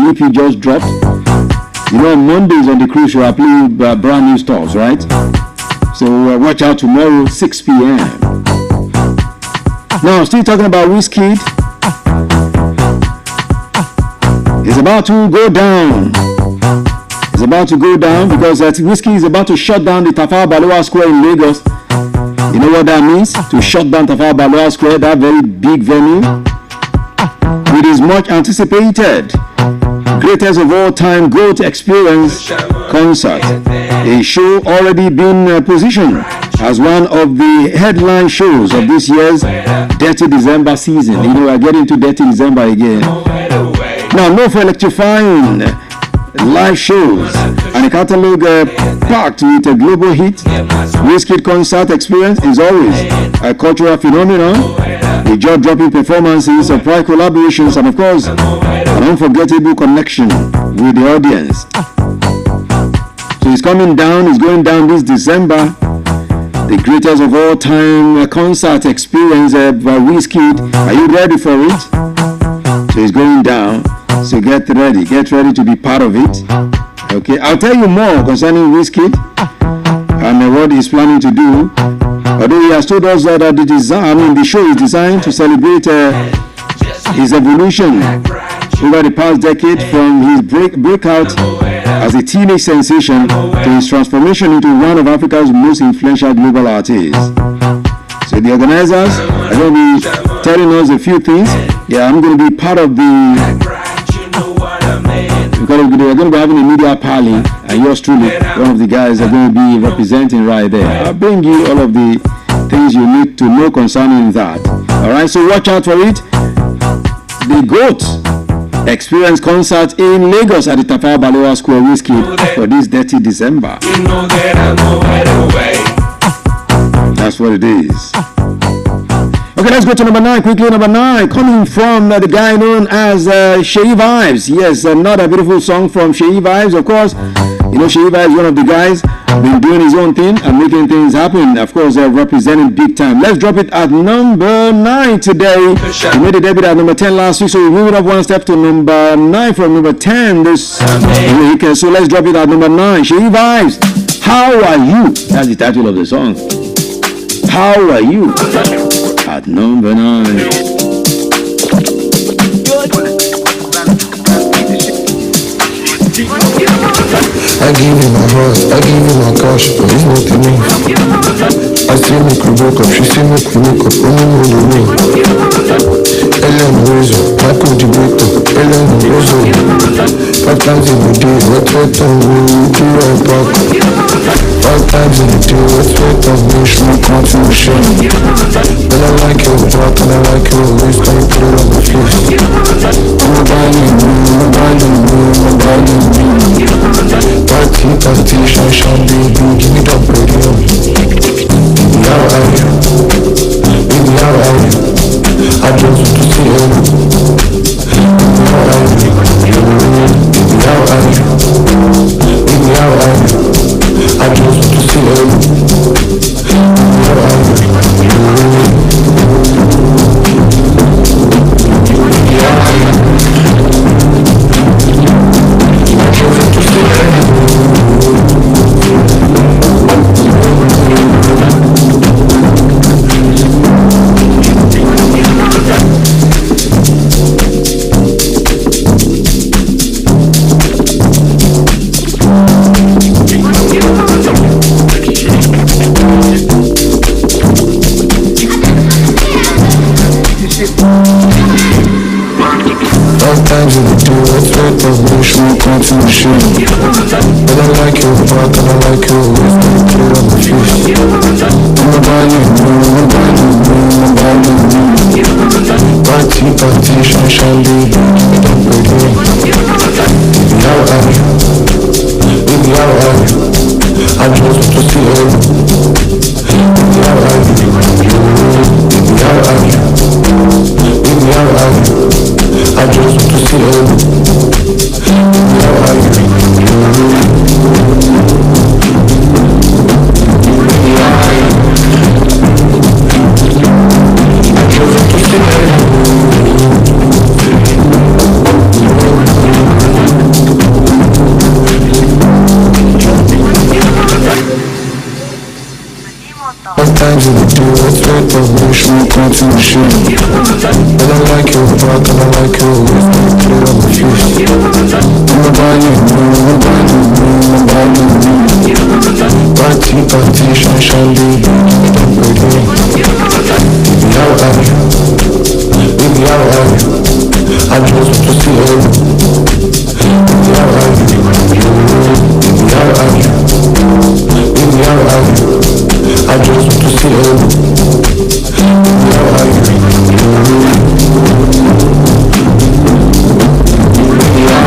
EP just dropped. You know, on Mondays on the cruise show, I play you brand new stuff, right? So watch out tomorrow, 6 p.m. Now, still talking about Wizkid. It's about to go down. It's about to go down because Wizkid is about to shut down the Tafawa Balewa Square in Lagos. You know what that means? To shut down Tafawa Balewa Square, that very big venue, with his much anticipated greatest of all time GOAT Experience concert. A show already been positioned as one of the headline shows of this year's Dirty December season. You know, we're getting to Dirty December again. Now, no for electrifying live shows and a catalog packed with a global hit. Wizkid concert experience is always a cultural phenomenon with jaw-dropping performances, surprise collaborations, and of course an unforgettable connection with the audience. So it's coming down, it's going down this December, the greatest of all time concert experience by Wizkid. Are you ready for it? So it's going down. So get ready to be part of it. Okay, I'll tell you more concerning Wizkid and what he's planning to do. Although he has told us that the show is designed to celebrate his evolution over the past decade, from his breakout as a teenage sensation to his transformation into one of Africa's most influential global artists. So the organizers are going to be telling us a few things. Yeah, I'm going to be part of because we're going to be having a media party, and yours truly, one of the guys, are going to be representing right there. I'll bring you all of the things you need to know concerning that. Alright, so watch out for it. The GOAT Experience concert in Lagos at the Tafawa Balewa Square Whiskey for this dirty December. You know that I'm away. That's what it is. Okay, let's go to number 9 quickly. Number 9, coming from the guy known as Soundz Rapz. Yes, another beautiful song from Soundz Rapz. Of course, you know Soundz Rapz is one of the guys been doing his own thing and making things happen. Of course, representing big time. Let's drop it at number 9 today. We made a debut at number 10 last week, so we moved up one step to number 9 from number 10 this week. So let's drop it at number 9. Soundz Rapz, How Are You? That's the title of the song. How Are You? At number 9. I give you my heart, I give you my cash, but it's not enough. I say make we broke up, she say make we wake up, only know the way. Ellen Rosa, my contributor, Ellen Rosa. 5 times in a day, what on me, do right back. 5 times in a day, what on me, she will come to the show. But I like your back and I like your waist, can you put it on my face? I'm abiding me, I'm abiding me, I'm abiding me. Party, shine, baby, give me that radio. Baby, how are you? Baby, how are you? I just want to see you. Baby, how are you? Baby, how are you? Baby, how are you? I just want to see you. Baby, how are you? Baby, how are you? I just want to see you. Sometimes in the day, what's right of me, she will come to the show. But I like your back and I like your waist, can you put it on my face? I'm abiding me, I'm abiding me, I'm abiding me. Party, shine, baby, give me that radio. Baby, how are you? Baby, how are you? I just want to see you. Baby, how are you? Baby, how are you? Baby, how are you? I just want to see you. Baby, how are you? Baby, how are you? I just want to see you. Sometimes in the day, what's right of me, she will come to the show. But I like your back and I like your waist, can you put it on my face? I'm abiding me, I'm abiding me, I'm abiding me. Party, shine, baby, give me that radio. Baby, how are you? Baby, how are you? I just want to see you. Baby, how are you? Baby, how are you? Baby, how are you? I just want to see you. Baby, how are you? Baby, how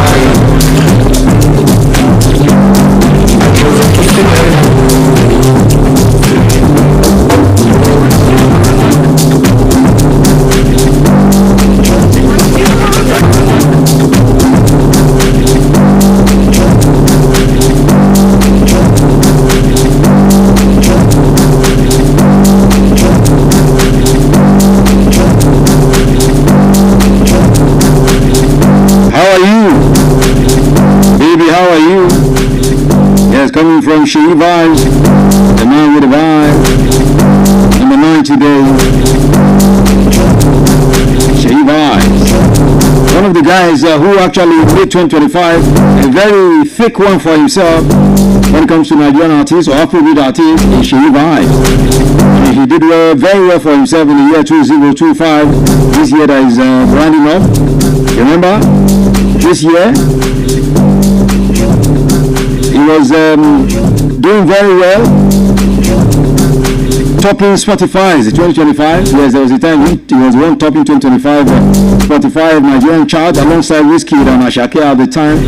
are you? I just want to see you. Coming from Soundz Rapz, the man with a vibe. Number 9 today. Soundz Rapz, one of the guys who actually made 2025 a very thick one for himself when it comes to Nigerian artists or Afrobeat artists. Is Soundz Rapz. He did very well for himself in the year 2025. This year that is rounding up. Remember, this year he was doing very well. topping Spotify's 2025. Yes, there was a time he was one topping 2025 Spotify Nigerian chart alongside Wizkid and Ashake at the time,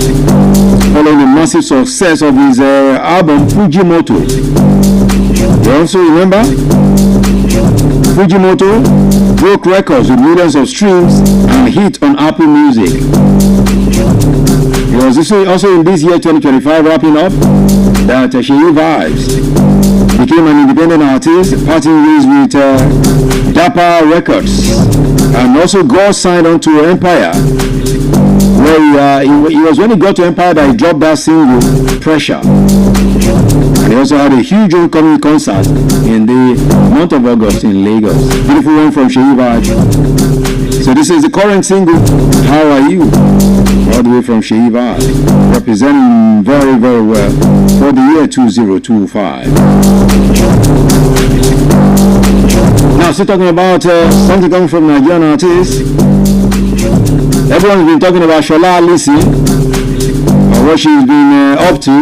following the massive success of his album Fujimoto. You also remember Fujimoto broke records with millions of streams and hit on Apple Music. He was also in this year 2025 wrapping up that Soundz Rapz became an independent artist, parting ways with Dapper Records, and also got signed on to Empire, where he was when he got to Empire that he dropped that single Pressure. And he also had a huge homecoming concert in the month of August in Lagos. Beautiful one from Soundz Rapz. So this is the current single, How Are You? All the way from Soundz Rapz, representing very, very well for the year 2025. Now, still talking about something coming from Nigerian artists. Everyone's been talking about Shola Allyson and what she's been up to.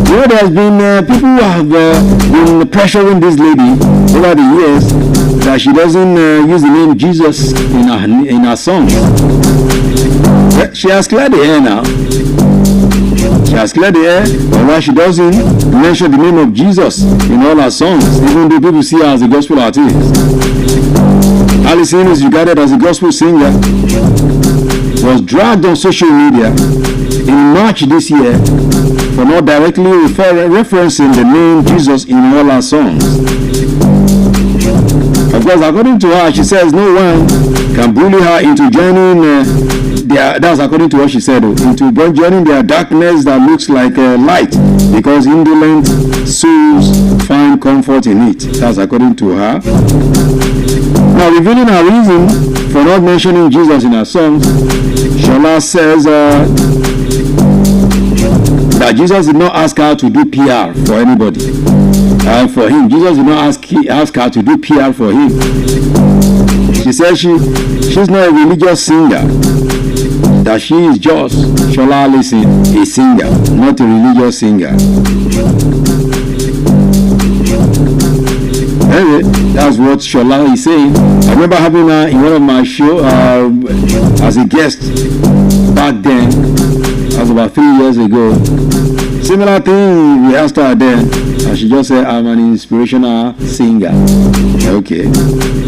You know, there's been people who have been pressuring this lady over the years that she doesn't use the name Jesus in her songs. She has cleared the air now. She has cleared the air on why she doesn't mention the name of Jesus in all her songs, even though people see her as a gospel artist. Allyson is regarded as a gospel singer, was dragged on social media in March this year for not directly referencing the name Jesus in all her songs. Of course, according to her, she says no one can bully her into joining that's according to what she said, into joining their darkness that looks like light, because indolent souls find comfort in it. That's according to her. Now, revealing her reason for not mentioning Jesus in her songs, Shola says that Jesus did not ask her to do PR for anybody. For him, Jesus did not ask her to do PR for him. She says she's not a religious singer, that she is just Shola Allyson, a singer, not a religious singer. Anyway, that's what Shola is saying. I remember having her in one of my shows as a guest back then. That was about 3 years ago. Similar thing, we asked her then, and she just said, I'm an inspirational singer. Okay,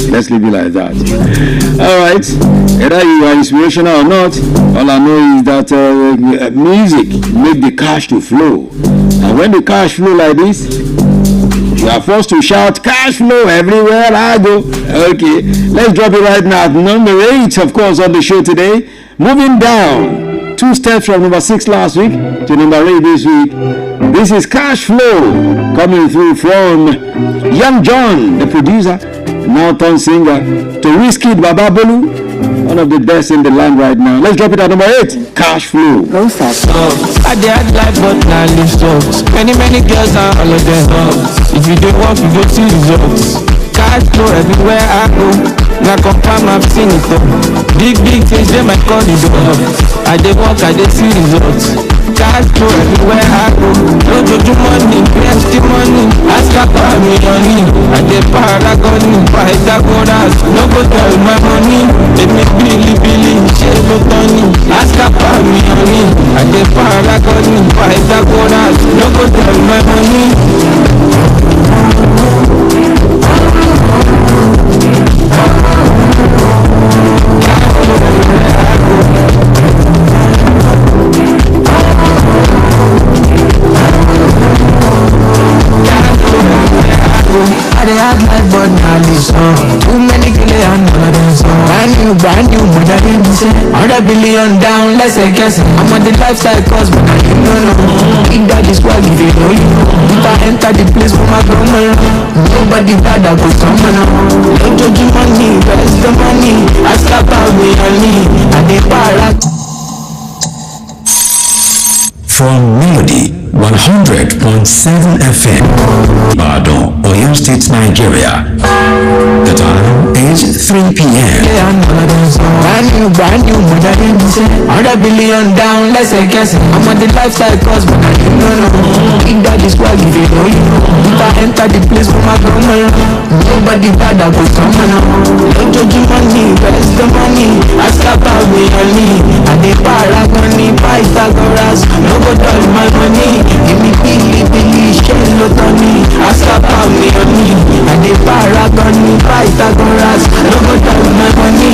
let's leave it like that. Alright, whether you are inspirational or not, all I know is that music makes the cash to flow. And when the cash flow like this, you are forced to shout cash flow everywhere I go. Okay, let's drop it right now. Number 8, of course, on the show today. Moving down 2 steps from number 6 last week to number 8 this week. This is Cash Flow coming through from Young John, the producer, now turned singer, to Wizkid Bababolu, one of the best in the land right now. Let's drop it at number 8, Cash Flow. I had life but now live stocks. Many girls and all of them hugs. If you don't work, you go see results. Cash flow everywhere I go. Now confirm I've seen it all. Big things they might call the door. I dey work, I dey see results. Cash flow everywhere I go. No jojo money, plenty money. Ask about me money. I dey paragon, Pythagoras. No go tell my money. They make Billy, share no money. Ask about me money. I dey paragon, Pythagoras. No go tell my money. I dey have my but now listen. Too many killers and all of them so brand new, but I didn't say 100 billion down, let's say guessing. I'm on the lifestyle cause but I didn't know. Big daddy swag if you know you know. If I enter the place for my grandma, nobody bad I go come on. Don't judge money, where's the money? Ask about me and me, I dey para. From Melody 100.7 FM, Ibadan, Oyo State, Nigeria. The time is 3 p.m. Brand new, modern, 100 billion down, let's say guess. I'm on the lifestyle cause, but I didn't know. If that is what you know, you know. If I enter the place for my grandma, nobody bad, I go come on. Don't judge money, where's the money? Ask about me, honey. I dey paragoni, Pythagoras, no go touch my money. Give me Billy, shell lot on me. Ask about me, honey. I dey paragoni, Pythagoras, no go touch my money.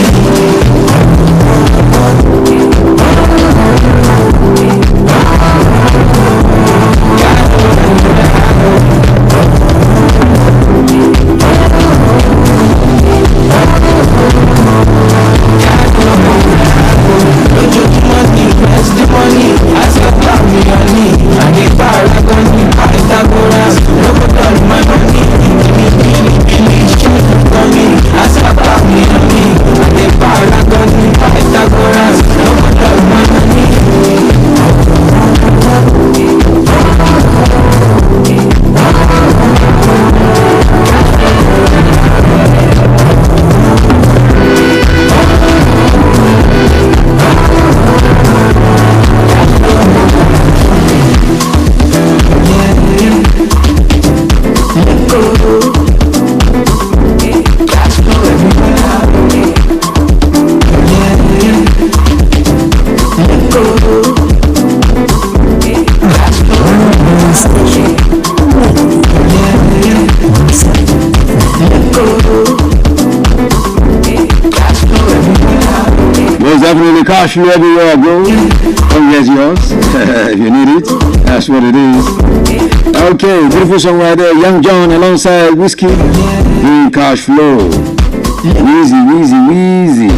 Cash everywhere I go. Come get yours. If you need it, that's what it is. Okay, beautiful song right there. Young John alongside Whiskey. Doing Cash Flow. Wheezy. Wheezy.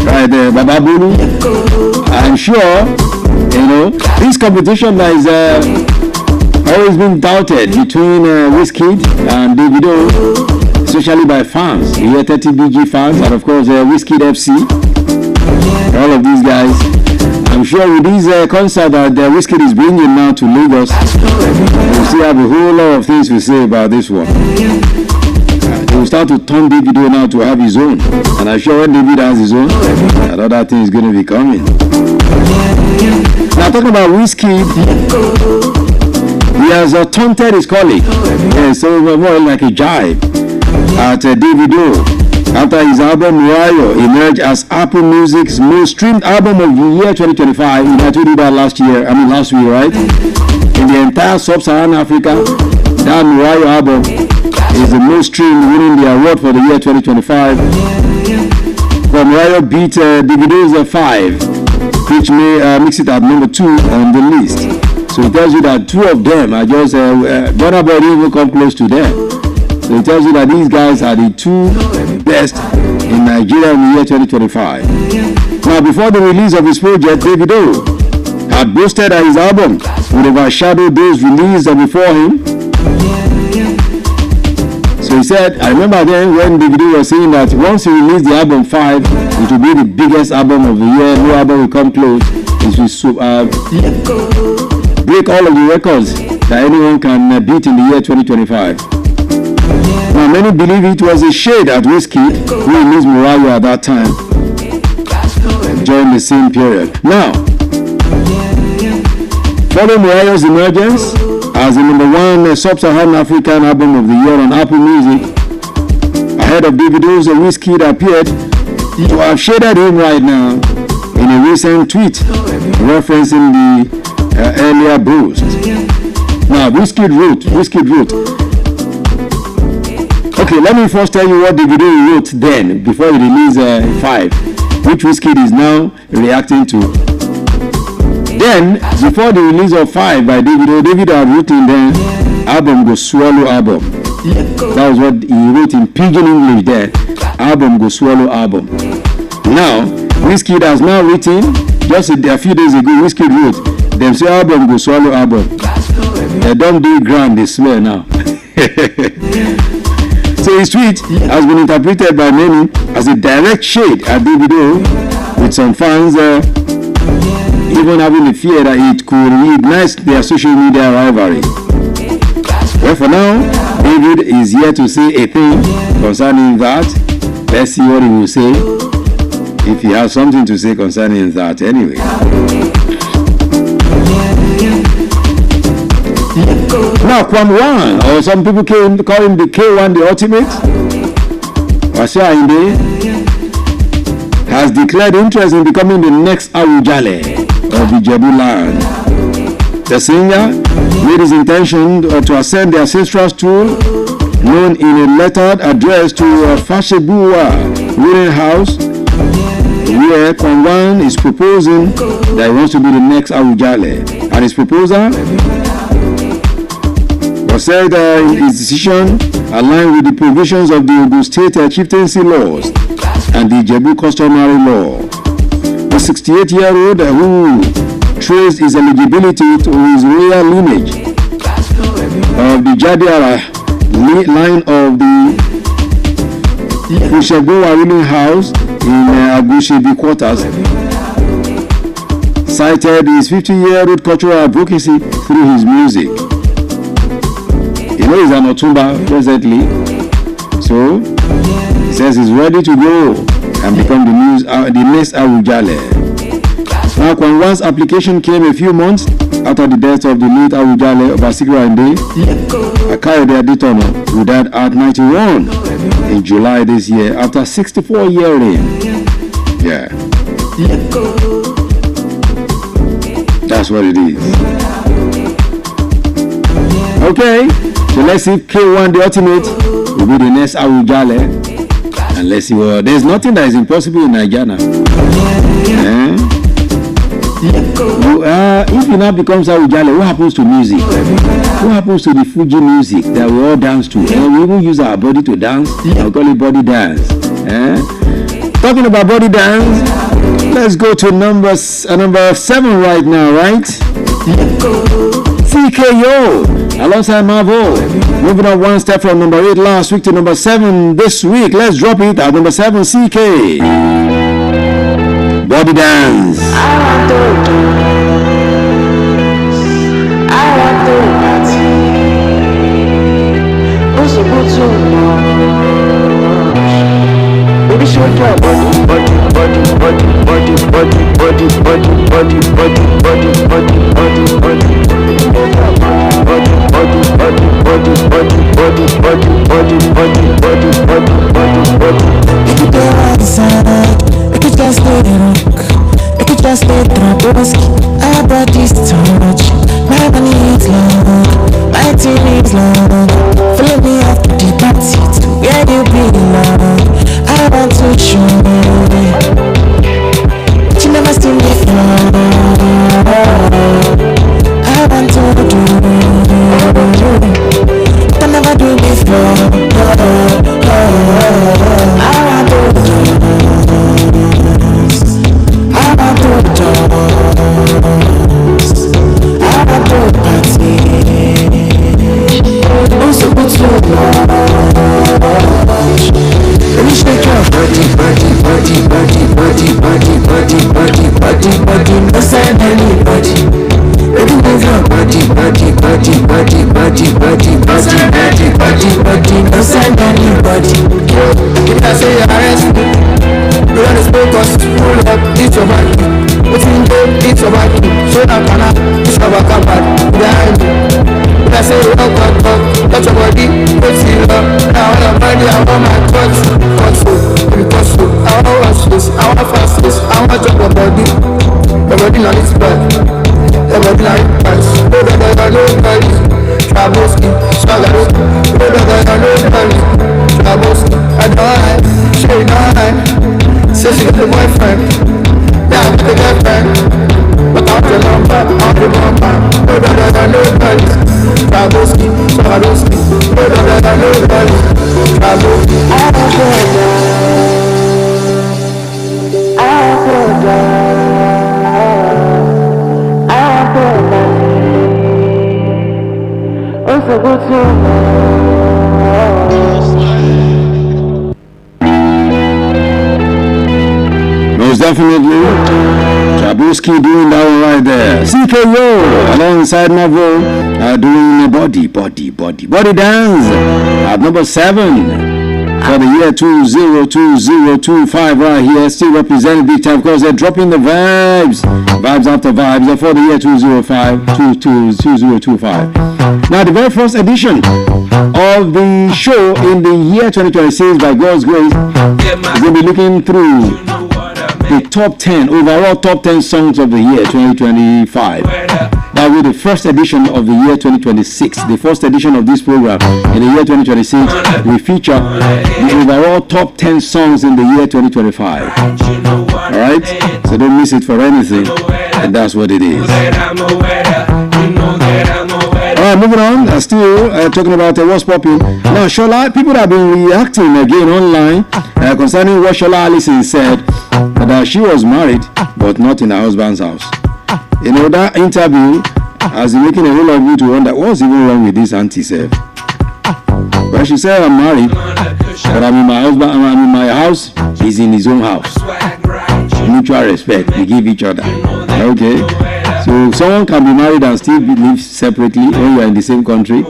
Right there, Baba Bulu. I'm sure, you know, this competition that is always been doubted between Whiskey and Davido. Especially by fans, the 30 BG fans, and of course Whiskey FC, all of these guys. I'm sure with this concert that Whiskey is bringing now to Lagos, we'll still have a whole lot of things to say about this one. They will start to turn Davido now to have his own, and I'm sure when David has his own, another thing is going to be coming. Now talking about Whiskey, he has taunted his colleague, so more like a jibe at Davido after his album Royal emerged as Apple Music's most streamed album of the year 2025. I told you that last week, right? In the entire sub-Saharan Africa, that Royal album is the most streamed, winning the award for the year 2025. From Royal beat Davido's 5, which makes it at number 2 on the list. So it tells you that two of them are just Burna Boy didn't even come close to them. So it tells you that these guys are the two best in Nigeria in the year 2025. Now, before the release of his project, Davido had boasted that his album would overshadow those released before him. So he said, I remember then when Davido was saying that once he released the album 5, it will be the biggest album of the year, no album will come close. It will break all of the records that anyone can beat in the year 2025. Now, many believe it was a shade at Whiskey who released Mariah at that time during the same period. Now, following Mariah's emergence as the number 1 sub-Saharan African album of the year on Apple Music, ahead of Davido's Whiskey appeared to have shaded him right now in a recent tweet referencing the earlier boast. Now, Whiskey wrote. Okay, let me first tell you what Davido wrote then, before he released 5, which Whiskey is now reacting to. Then, before the release of 5 by Davido had written then, album go swallow album. That was what he wrote in pidgin English there, album go swallow album. Now, Whiskey has now written, just a few days ago, Whiskey wrote, them say album go swallow album. They don't do grand, they swear now. So his tweet has been interpreted by many as a direct shade at Davido with some fans even having the fear that it could reignite their social media rivalry. Well, for now, David is here to say a thing concerning that. Let's see what he will say, if he has something to say concerning that anyway. Now, Kwam1, or some people call him the K1 the Ultimate, Washa Inde, has declared interest in becoming the next Awujale of the Jebu land. The singer made his intention to ascend the ancestral stool, known in a lettered address to Fashebuwa ruling house, where Kwam1 is proposing that he wants to be the next Awujale. And his proposal was said his decision aligned with the provisions of the Ogun State chieftaincy laws and the Jebu customary law. The 68-year-old who traced his eligibility to his royal lineage of the Jadiara line of the Kushegowa ruling house in Agushebi quarters, cited his 50-year-old cultural advocacy through his music. You know he's an Otumba presently, so he says he's ready to go and become the next Awujale. Now, Kwam1's application came a few months after the death of the late Awujale Obasikiru Ayinde Akayode Adetono, who died at 91 in July this year after 64-year reign. Yeah. That's what it is. Okay, so let's see if K1 the Ultimate will be the next Awujale. And let's see, well, there's nothing that is impossible in Nigeria. If he now becomes Awujale, what happens to music? What happens to the Fuji music that we all dance to? We even use our body to dance. I'll call it body dance. Talking about body dance, let's go to number 7 right now, right? TKO alongside Marvel. Moving up one step from number 8 last week to number 7 this week. Let's drop it at number 7, CK. Body dance. I want to party. What's the good to baby, show your body. If you don't understand, if you just stay rock, if you just stay Traboski, our body's touch. My money is long, my team is long. Follow me after the party to where you belong. I want to show you, but you never see me fall. I want to do, but I never do before. I want to dance. I want to dance. I want to party. Oh, so good to watch. Let me shake your body, no sign anybody. Baby, move your body, no sign anybody. If I say arrest me, you wanna focus, pull up, it's your body. If you go, it's your body. So now can I, it's your back behind me. If I say walk, touch your body, put it up. Now I want body, I want my touch. I want watch I want fast this, I want drop your body. Your body not this bad, your body not this bad. No body, Traboski, Swagger. No body, Traboski. I don't hide, she don't hide. Say she got the boyfriend, yeah I got the girlfriend. But I want your number, I want your number. No body, Traboski, Swagger. No body, Traboski. I want your Most definitely. Chabuski doing that one right there. CKO alongside Marvel doing body dance at number 7 for the year 202025 right here. Still representing big time because they're dropping the vibes after vibes for the year 2025. Now the very first edition of the show in the year 2026 by God's grace is going to be looking through the overall top 10 songs of the year 2025. That will be the first edition of the year 2026. The first edition of this program in the year 2026 will feature the overall top 10 songs in the year 2025. Alright? So don't miss it for anything. And that's what it is. Alright, moving on. Still talking about what's popping. Now, Shola, people have been reacting again online concerning what Shola Allison said, that she was married but not in her husband's house. You know, that interview has been making a whole lot of you to wonder what's even wrong with this auntie self. Well, she said, I'm married, but I'm in my house, he's in his own house. Mutual respect, we give each other. Okay? So someone can be married and still live separately when you are in the same country.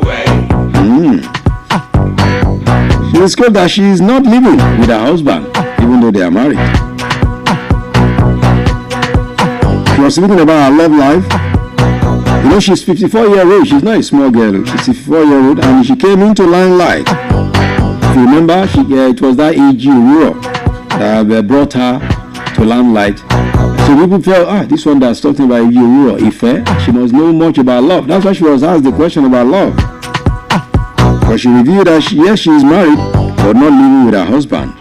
She discovered that she is not living with her husband, even though they are married. She was speaking about her love life. You know, she's 54-year-old. She's not a small girl. She's 54-year-old, and she came into limelight. If you remember, it was that A.G. Uro that brought her to limelight. So people felt, this one that's talking about A.G. Uro, Ife, she must know much about love. That's why she was asked the question about love. But she revealed that she is married, but not living with her husband.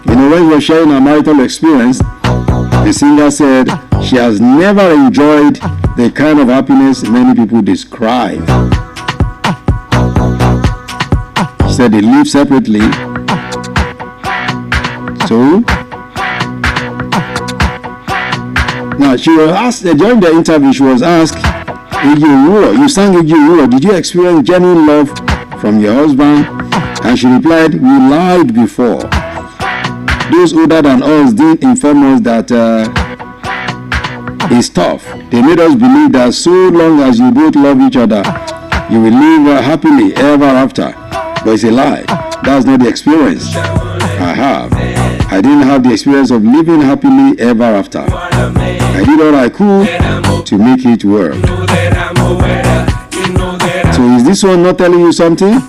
You know, when she was sharing her marital experience, the singer said she has never enjoyed the kind of happiness many people describe. She said they live separately. So, now she was asked, during the interview, she was asked, you sang Ejiro, did you experience genuine love from your husband? And she replied, we lied before. Those older than us did inform us that it's tough. They made us believe that so long as you both love each other, you will live happily ever after. But it's a lie. That's not the experience I have. I didn't have the experience of living happily ever after. I did all I could to make it work. So is this one not telling you something?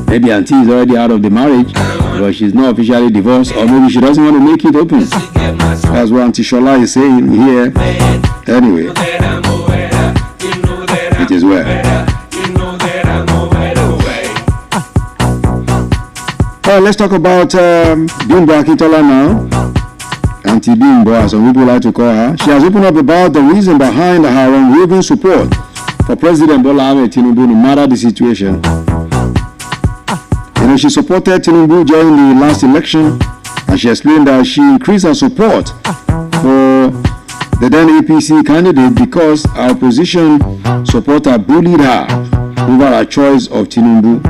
Maybe auntie is already out of the marriage, but she's not officially divorced, or maybe she doesn't want to make it open. That's what Auntie Shola is saying here. Anyway, it is well. Well, let's talk about Bimbo Akintola now. Auntie Bimbo, as some people like to call her. She has opened up about the reason behind her unwavering support for President Bola Ahmed Tinubu, no matter the situation. You know, she supported Tinubu during the last election, and she explained that she increased her support for the then APC candidate because her opposition supporter bullied her over her choice of Tinubu.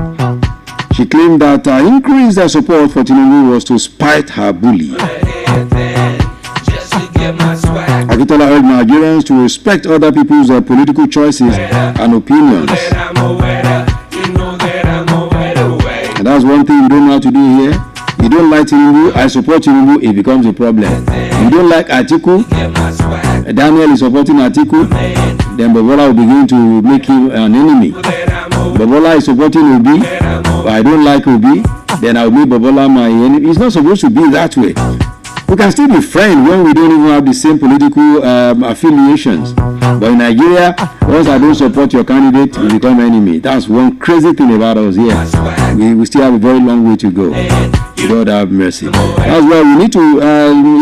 She claimed that her increased her support for Tinubu was to spite her bully. Akintola urged Nigerians to respect other people's political choices and opinions. And that's one thing you don't know how to do here. You don't like Tinubu, I support Tinubu, it becomes a problem. You don't like Atiku, Daniel is supporting Atiku, then Bobola will begin to make him an enemy. Bobola is supporting Obi, but I don't like Obi, then I'll make Bobola my enemy. It's not supposed to be that way. We can still be friends when we don't even have the same political affiliations. But in Nigeria, once I don't support your candidate, you become enemy. That's one crazy thing about us here. We still have a very long way to go. God have mercy. That's why we need to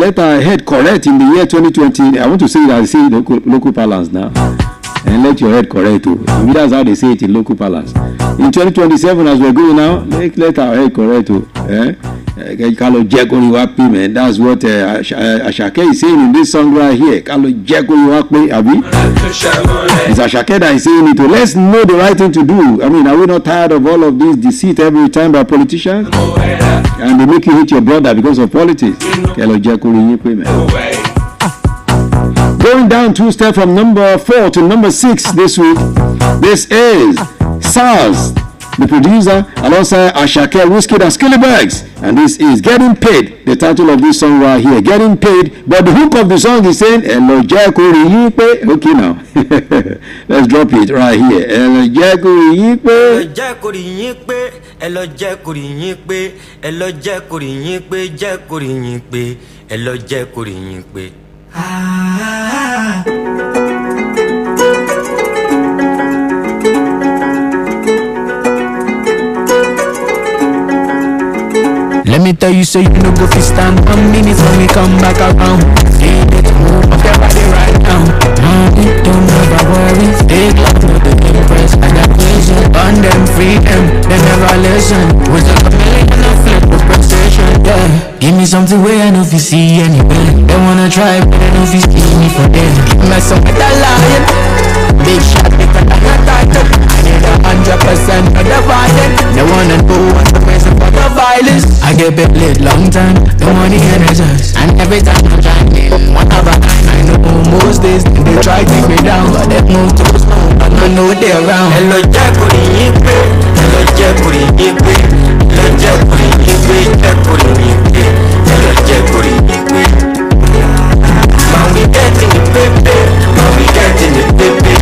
let our head correct in the year 2020. I want to say that I say local balance now. And let your head correct too. Maybe that's how they say it in local balance. In 2027, as we're going now, let our head correct too. Kalo Jeko Iwapi, man. That's what Ashake is saying in this song right here. Kalo Jeko Iwapi, Abi. It's Ashake that is saying it. Let's know the right thing to do. I mean, are we not tired of all of this deceit every time by politicians? And they make you hate your brother because of politics. Kalo Jeko Iwapi, man. Going down 2 steps from number 4 to number 6 this week. This is Soundz, the producer, alongside Ashake, Whiskey, and Skillebags. And this is Getting Paid, the title of this song right here. Getting Paid, but the hook of the song is saying, okay, now. Let's drop it right here. Let me tell you, so you know go fi stand 1 minute when we come back around. Feel it, move up your body right now. Mommy, don't ever worry. Stay close to the impress. I got vision on them, free them. They never listen. Was a million and a flip with precision. Yeah, give me something where I know if you see anywhere. They wanna try, but I know if you see me for them. Mess up with the lion. Big shot because I'm not tired. I need 100% for the violence. They wanna know what's the reason for the violence. I get bit lit long time, the money energized. And every time I'm trying in, one of a kind. I know most days they try to take me down, but they move too slow, but I know they're around. Hello Jekuri Yipe, hello Jekuri Yipe, hello Jekuri Yipe, Jekuri Yipe, hello Jekuri Yipe. Man we getting the baby, man we getting the baby,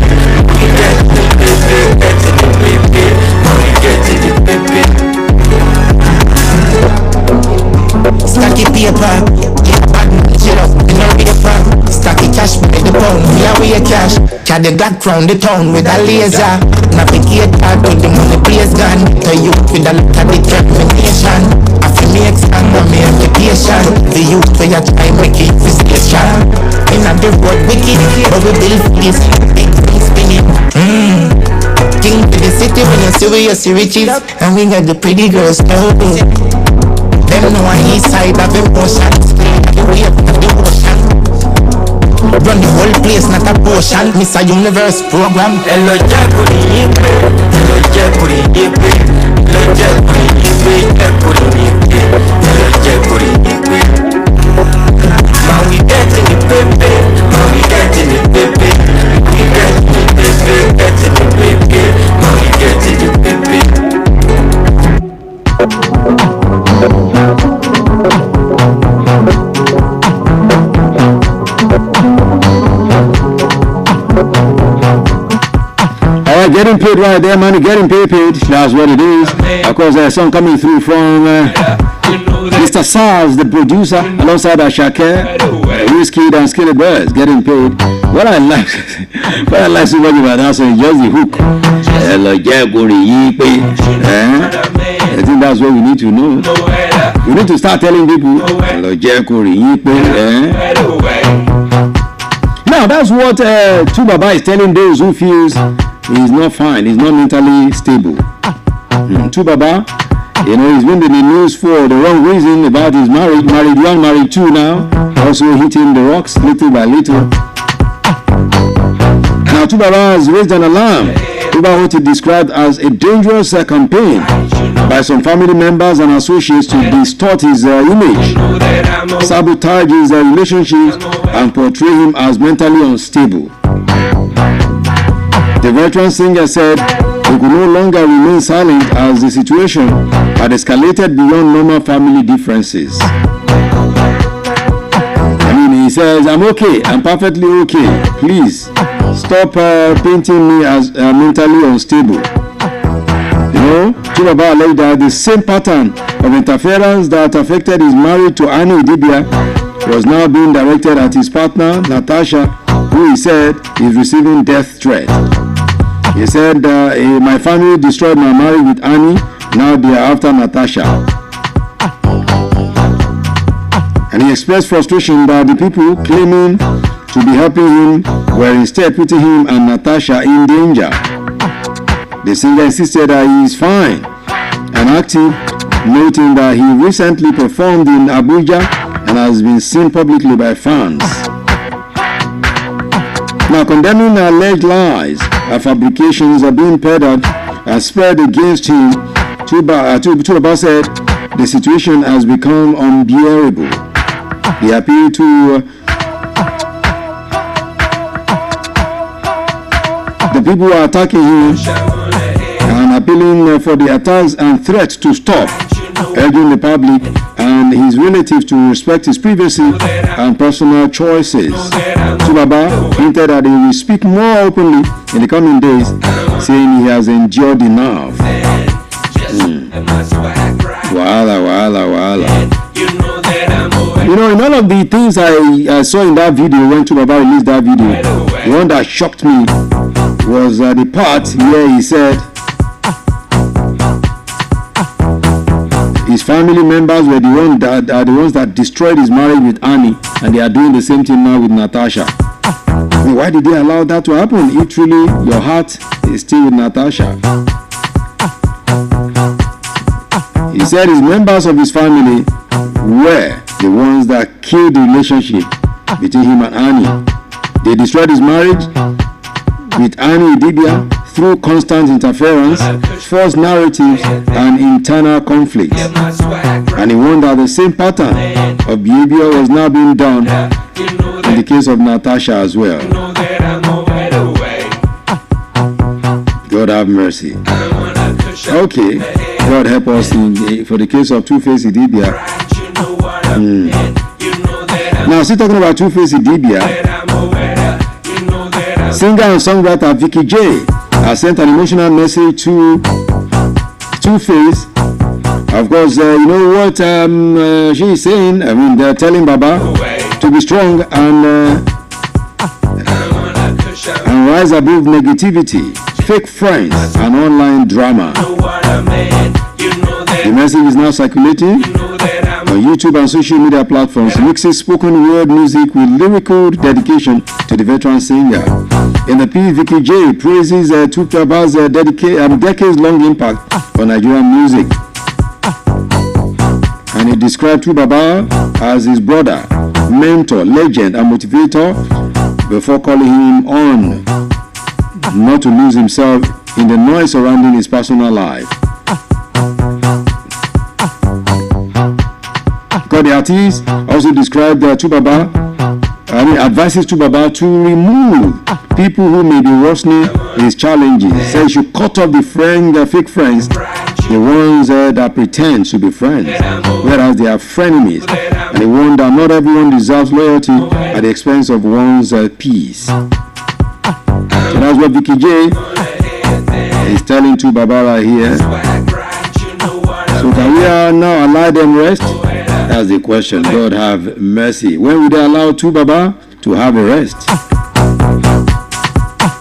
we getting the baby, getting the baby, man we getting the baby. Stacky paper, yeah, bad man, chill up, you know paper. Stacky cash, with the pound, yeah, we a cash. Carry that crown the town with a laser. Navigate hard to the money place gun. To you with a look at the determination. I feel me expand on me application. The youth for your time, make it visitation. In the road, wicked, but we build this big thing spinning. King to the city when you see we see riches. And we got the pretty girls, oh. Them know on east side of emotion. The way of the ocean. Run the whole place, not a potion. Miss a universe program. Hello Jekuri Yipe, hello Jekuri Yipe, hello Jekuri Yipe, Jekuri Yipe, hello Jekuri Yipe. Man we getting the baby, man we getting the baby, we getting the baby, getting the baby, man we getting the baby. Alright, getting paid right there, man. Getting paid. That's what it is. Of course, there's a song coming through from Mr. Soundz, the producer, alongside Ashake, Whiskey, and Skillebags. Getting paid. What I like so much about that song is just the hook. I think that's what we need to know. We need to start telling people. Now that's what Tubaba is telling those who feels he's not fine, he's not mentally stable. Tubaba, you know, he's been in the news for the wrong reason about his marriage. Married one, married two now. Also hitting the rocks little by little. Now Tubaba has raised an alarm over what he described as a dangerous campaign by some family members and associates to distort his image, sabotage his relationships, and portray him as mentally unstable. The veteran singer said he could no longer remain silent as the situation had escalated beyond normal family differences. He says, I'm okay, I'm perfectly okay. Please stop painting me as mentally unstable. You know, Tubaba alleged that the same pattern of interference that affected his marriage to Annie Idibia was now being directed at his partner, Natasha, who he said is receiving death threat. He said, my family destroyed my marriage with Annie, now they are after Natasha. And he expressed frustration that the people claiming to be helping him were instead putting him and Natasha in danger. The singer insisted that he is fine and active noting that he recently performed in Abuja and has been seen publicly by fans. Now, condemning alleged lies and fabrications are being peddled and spread against him, Tubaba said the situation has become unbearable. He appealed to the people who are attacking him and appealing for the attacks and threats to stop, urging the public and his relatives to respect his privacy and personal choices. Tubaba hinted that he will speak more openly in the coming days, saying he has endured enough. Wahala. You know, in all of the things I saw in that video when Tubaba released that video, the one that shocked me was the part where he said his family members were the ones that destroyed his marriage with Annie, and they are doing the same thing now with Natasha. I mean, why did they allow that to happen? If truly your heart is still with Natasha. He said his members of his family were the ones that killed the relationship between him and Annie. They destroyed his marriage with Annie Idibia through constant interference, false narratives, and internal conflicts. And he warned that the same pattern of behavior was now being done in the case of Natasha as well. God have mercy. Okay, God help us for the case of Two-Face Idibia. Now, still talking about Two-Face Idibia, singer and songwriter Vicky J has sent an emotional message to Two-Face. Of course, you know what she is saying. I mean, they're telling Baba to be strong and rise above negativity, fake friends, and online drama. The message is now circulating on YouTube and social media platforms, mixes spoken word music with lyrical dedication to the veteran singer. In the piece, Vicky J praises Tubaba's decades-long impact on Nigerian music. And he described Tubaba as his brother, mentor, legend, and motivator before calling him on not to lose himself in the noise surrounding his personal life. The artist also described Tubaba, advises Tubaba to remove people who may be worsening his challenges. Says you should cut off the fake friends, the ones that pretend to be friends, whereas they are frenemies. And he warned that not everyone deserves loyalty at the expense of one's peace. So that's what Vicky J is telling Tubaba right here. So can we now allow them rest? That's the question. God have mercy. When will they allow Tubaba to have a rest?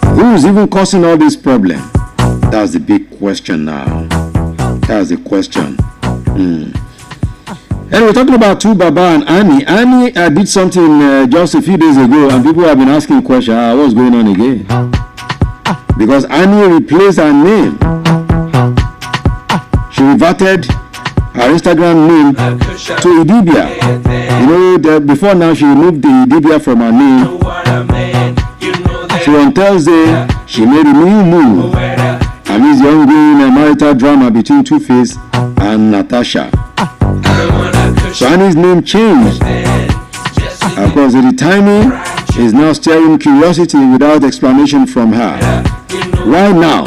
Who is even causing all this problem? That's the big question now. That's the question. And we're talking about Tubaba and Annie. Annie did something just a few days ago, and people have been asking questions. What's going on again? Because Annie replaced her name. She reverted her Instagram name to Idibia. You know that before now she removed the Idibia from her name. So on Thursday she made a new move amidst the ongoing marital drama between Two-Face and Natasha. So Annie's name changed. Of course, the timing is now stirring curiosity without explanation from her. Why now?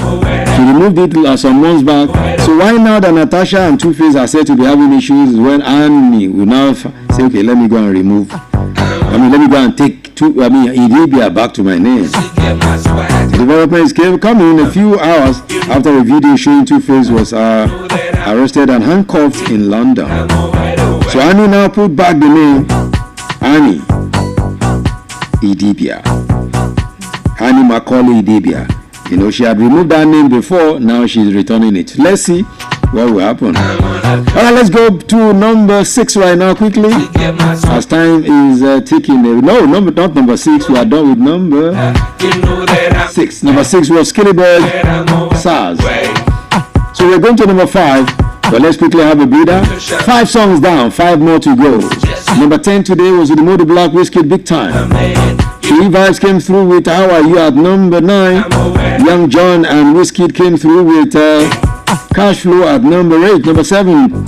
She removed it some months back. So why now that Natasha and Two-Face are said to be having issues when Annie will now say, okay, let me go and remove. Let me go and take Idibia back to my name. The development is coming in a few hours after a video showing Two-Face was arrested and handcuffed in London. So Annie now put back the name Annie Idibia. Annie Macaulay Idibia. You know, she had removed that name before, now she's returning it. Let's see what will happen. Alright, let's go to number 6 right now quickly. As time is ticking. No, not number 6. We are done with number 6. Number 6 was Skillybird, SARS. So we're going to number 5. But let's quickly have a breather. 5 songs down, 5 more to go. Number 10 today was with the Moody Black Whiskey Big Time. 3 Vibes came through with How Are You at number 9. Young John and Whiskey came through with Cash Flow at number 8. Number 7,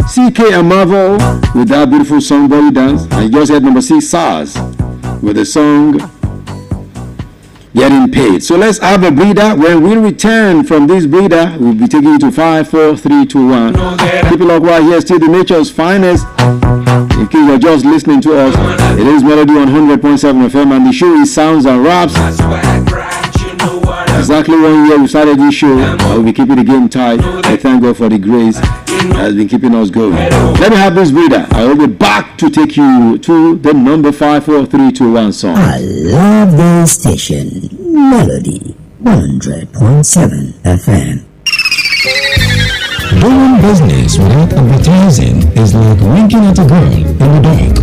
CK and Marvel with that beautiful song Body Dance. And you just heard number 6, SARS with the song Getting Paid. So let's have a breather. When we return from this breather, we'll be taking you to 5, 4, 3, 2, 1. Keep it locked right here, still the nature's finest. In case you're just listening to us, it is Melody on 100.7 FM and the show is Soundz Rapz. Exactly 1 year we started this show. I will be keeping the game tight. I thank God for the grace that has been keeping us going. Let me have this breather. I will be back to take you to the number 5, 4, 3, 2, 1 song. I love this station, Melody 100.7 FM. Doing business without advertising is like winking at a girl in the dark.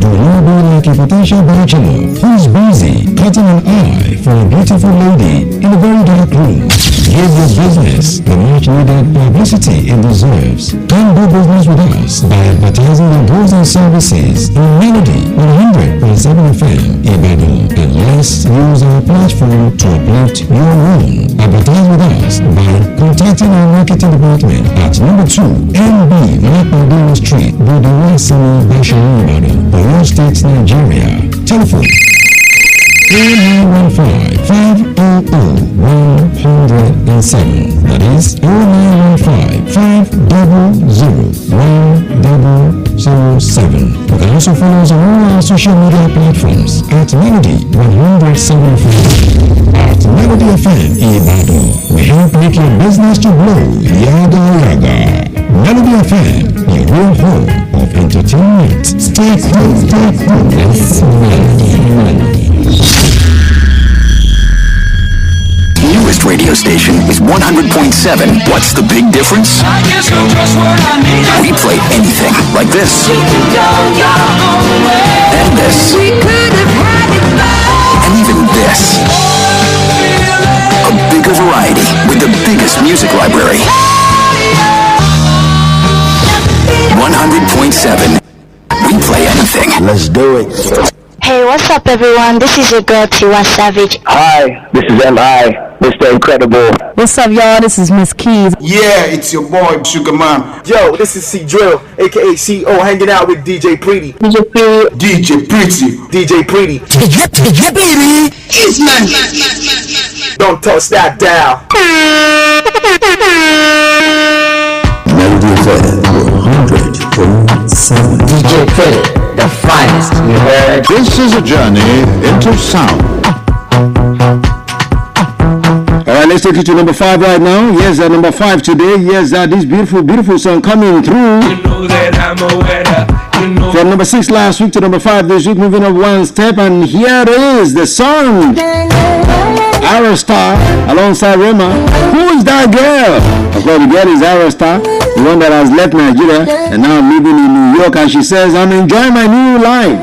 Do not be like a potential bachelor who's busy cutting an eye for a beautiful lady in a very dark room. Give your business the much needed publicity it deserves. Come do business with us by advertising your goods and services on Melody 100.7 FM Ibadan, and let's use our platform to uplift your own. Advertise with us by contacting our marketing department at number 2 NB Makmadino Street, Budawasini, Basharu, Ibadan, Oyo State, Nigeria. Telephone 0915-500-107. That is 0915-500-1007. You can also follow us on all our social media platforms at Melody 107.5. At Melody FM Ibadan, we help make your business to blow. Yaga yaga. Melody FM, your real home of entertainment. Stay tuned. Yes, Melody. Newest radio station is 100.7. What's the big difference? We play anything like this. And this. And even this. A bigger variety with the biggest music library. 100.7. We play anything. Let's do it. Hey, what's up, everyone? This is your girl, Tiwa Savage. Hi, this is M.I., Mr. Incredible. What's up, y'all? This is Miss Keys. Yeah, it's your boy, Sugar Man. Yo, this is C Drill, aka CO, hanging out with DJ Pretty. DJ Pretty. DJ Pretty. It's man. Don't touch that dial. Melody FM 100.7. DJ Pretty, the finest, you heard? This is a journey into sound. Alright, let's take you to number 5 right now. Yes, number 5 today. Yes, this beautiful song coming through. From number 6 last week to number 5 this week, moving up 1 step, and here is the song. Arastar alongside Rema. Who is that girl? Of course, the girl is Arastar, the one that has left Nigeria and now living in New York, and she says, I'm enjoying my new life.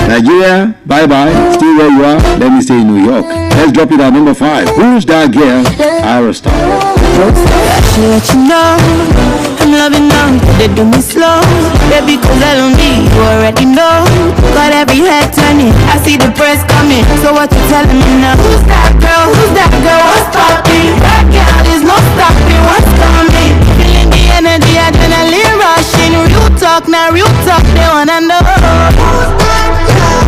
Nigeria, bye-bye, stay where you are, let me stay in New York. Let's drop it at number 5. Who's that girl? Arastar. Let you know I'm loving now, they do me slow. Baby, cause I don't need you already know. Got every head turning, I see the press coming. So what you telling me now? Who's that girl? Who's that girl? What's popping? That girl, there's no stopping. What's coming? Feeling the energy, adrenaline rushing. Real talk, now real talk, they wanna know. Who's that girl?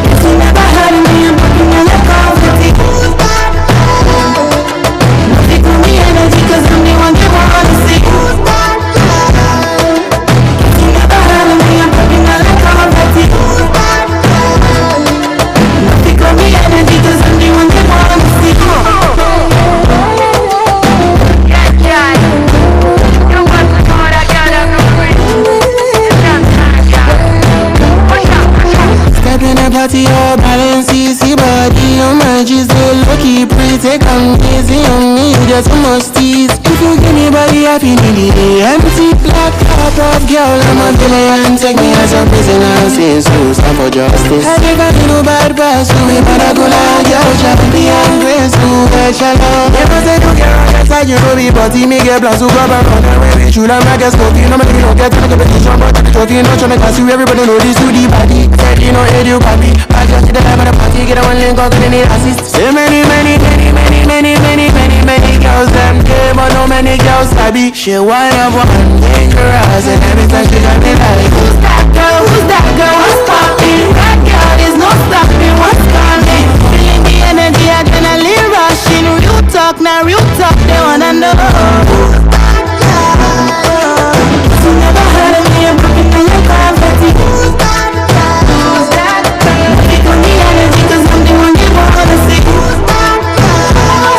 If you never heard of me, I'm fucking on the coffee. Who's that girl? Nothing to me energy, cause I'm the one they wanna see. Who's that girl? If you never heard of me, I'm fucking on the coffee. Who's that girl? Nothing to me energy, cause I'm the one they wanna see. Stepping a party, all balance, easy body on my G's, so lucky, pretty, come easy on me, just so much tease. If you give me body, I feel the empty black cup of girl. I'm a villain, take me as a prisoner since you stand for justice. I never been no bad person, we better go like girl, champion, grace, to echelon. Never say you get on that side, you know me, but he may get plans to grab around and wear it. Shoot, I'm not get smoky, no man, you don't get to the competition, but the trophy, no trying to cast you, everybody know this to the body. Said you know, head you copy, I just see the time of the party, get a one link, out, and they need assist. Say many girls, them came, but no many girls sabi. She one of one dangerous, and every time she got me like, who's that girl, what's poppin'? That girl is no stopping, what's coming? Feeling the energy, adrenaline rushing. Real talk, now real talk, they wanna know. You never heard of me, I'm broken in your confetti. Who's that girl? Pick on the energy, cause I'm the one you wanna see. Who's that girl?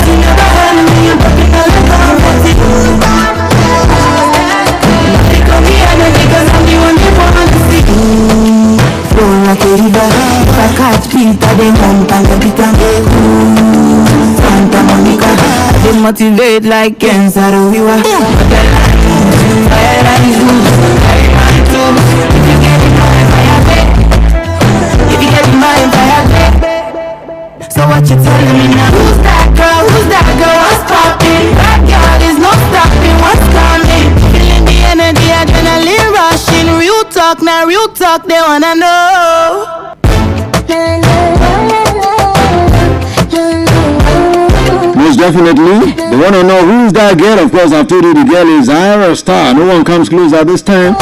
You never heard of me, I'm broken in your confetti. Who's that girl? Pick on the energy, cause I'm the one you wanna see. Flow like a river, if I catch Peter, then jump and the Peter. Santa Monica, they motivate like cancer, we were. Fire like you, fire too. If you get in my fire back, if you get in my fire back. So what you telling me now? Who's that girl, what's poppin'? That girl is no stopping, what's coming? Feeling the energy, adrenaline rushing. Real talk, now real talk, they wanna know. Most definitely, they want to know who's that girl. Of course, I've told you the girl is Ira Star. No one comes close at this time.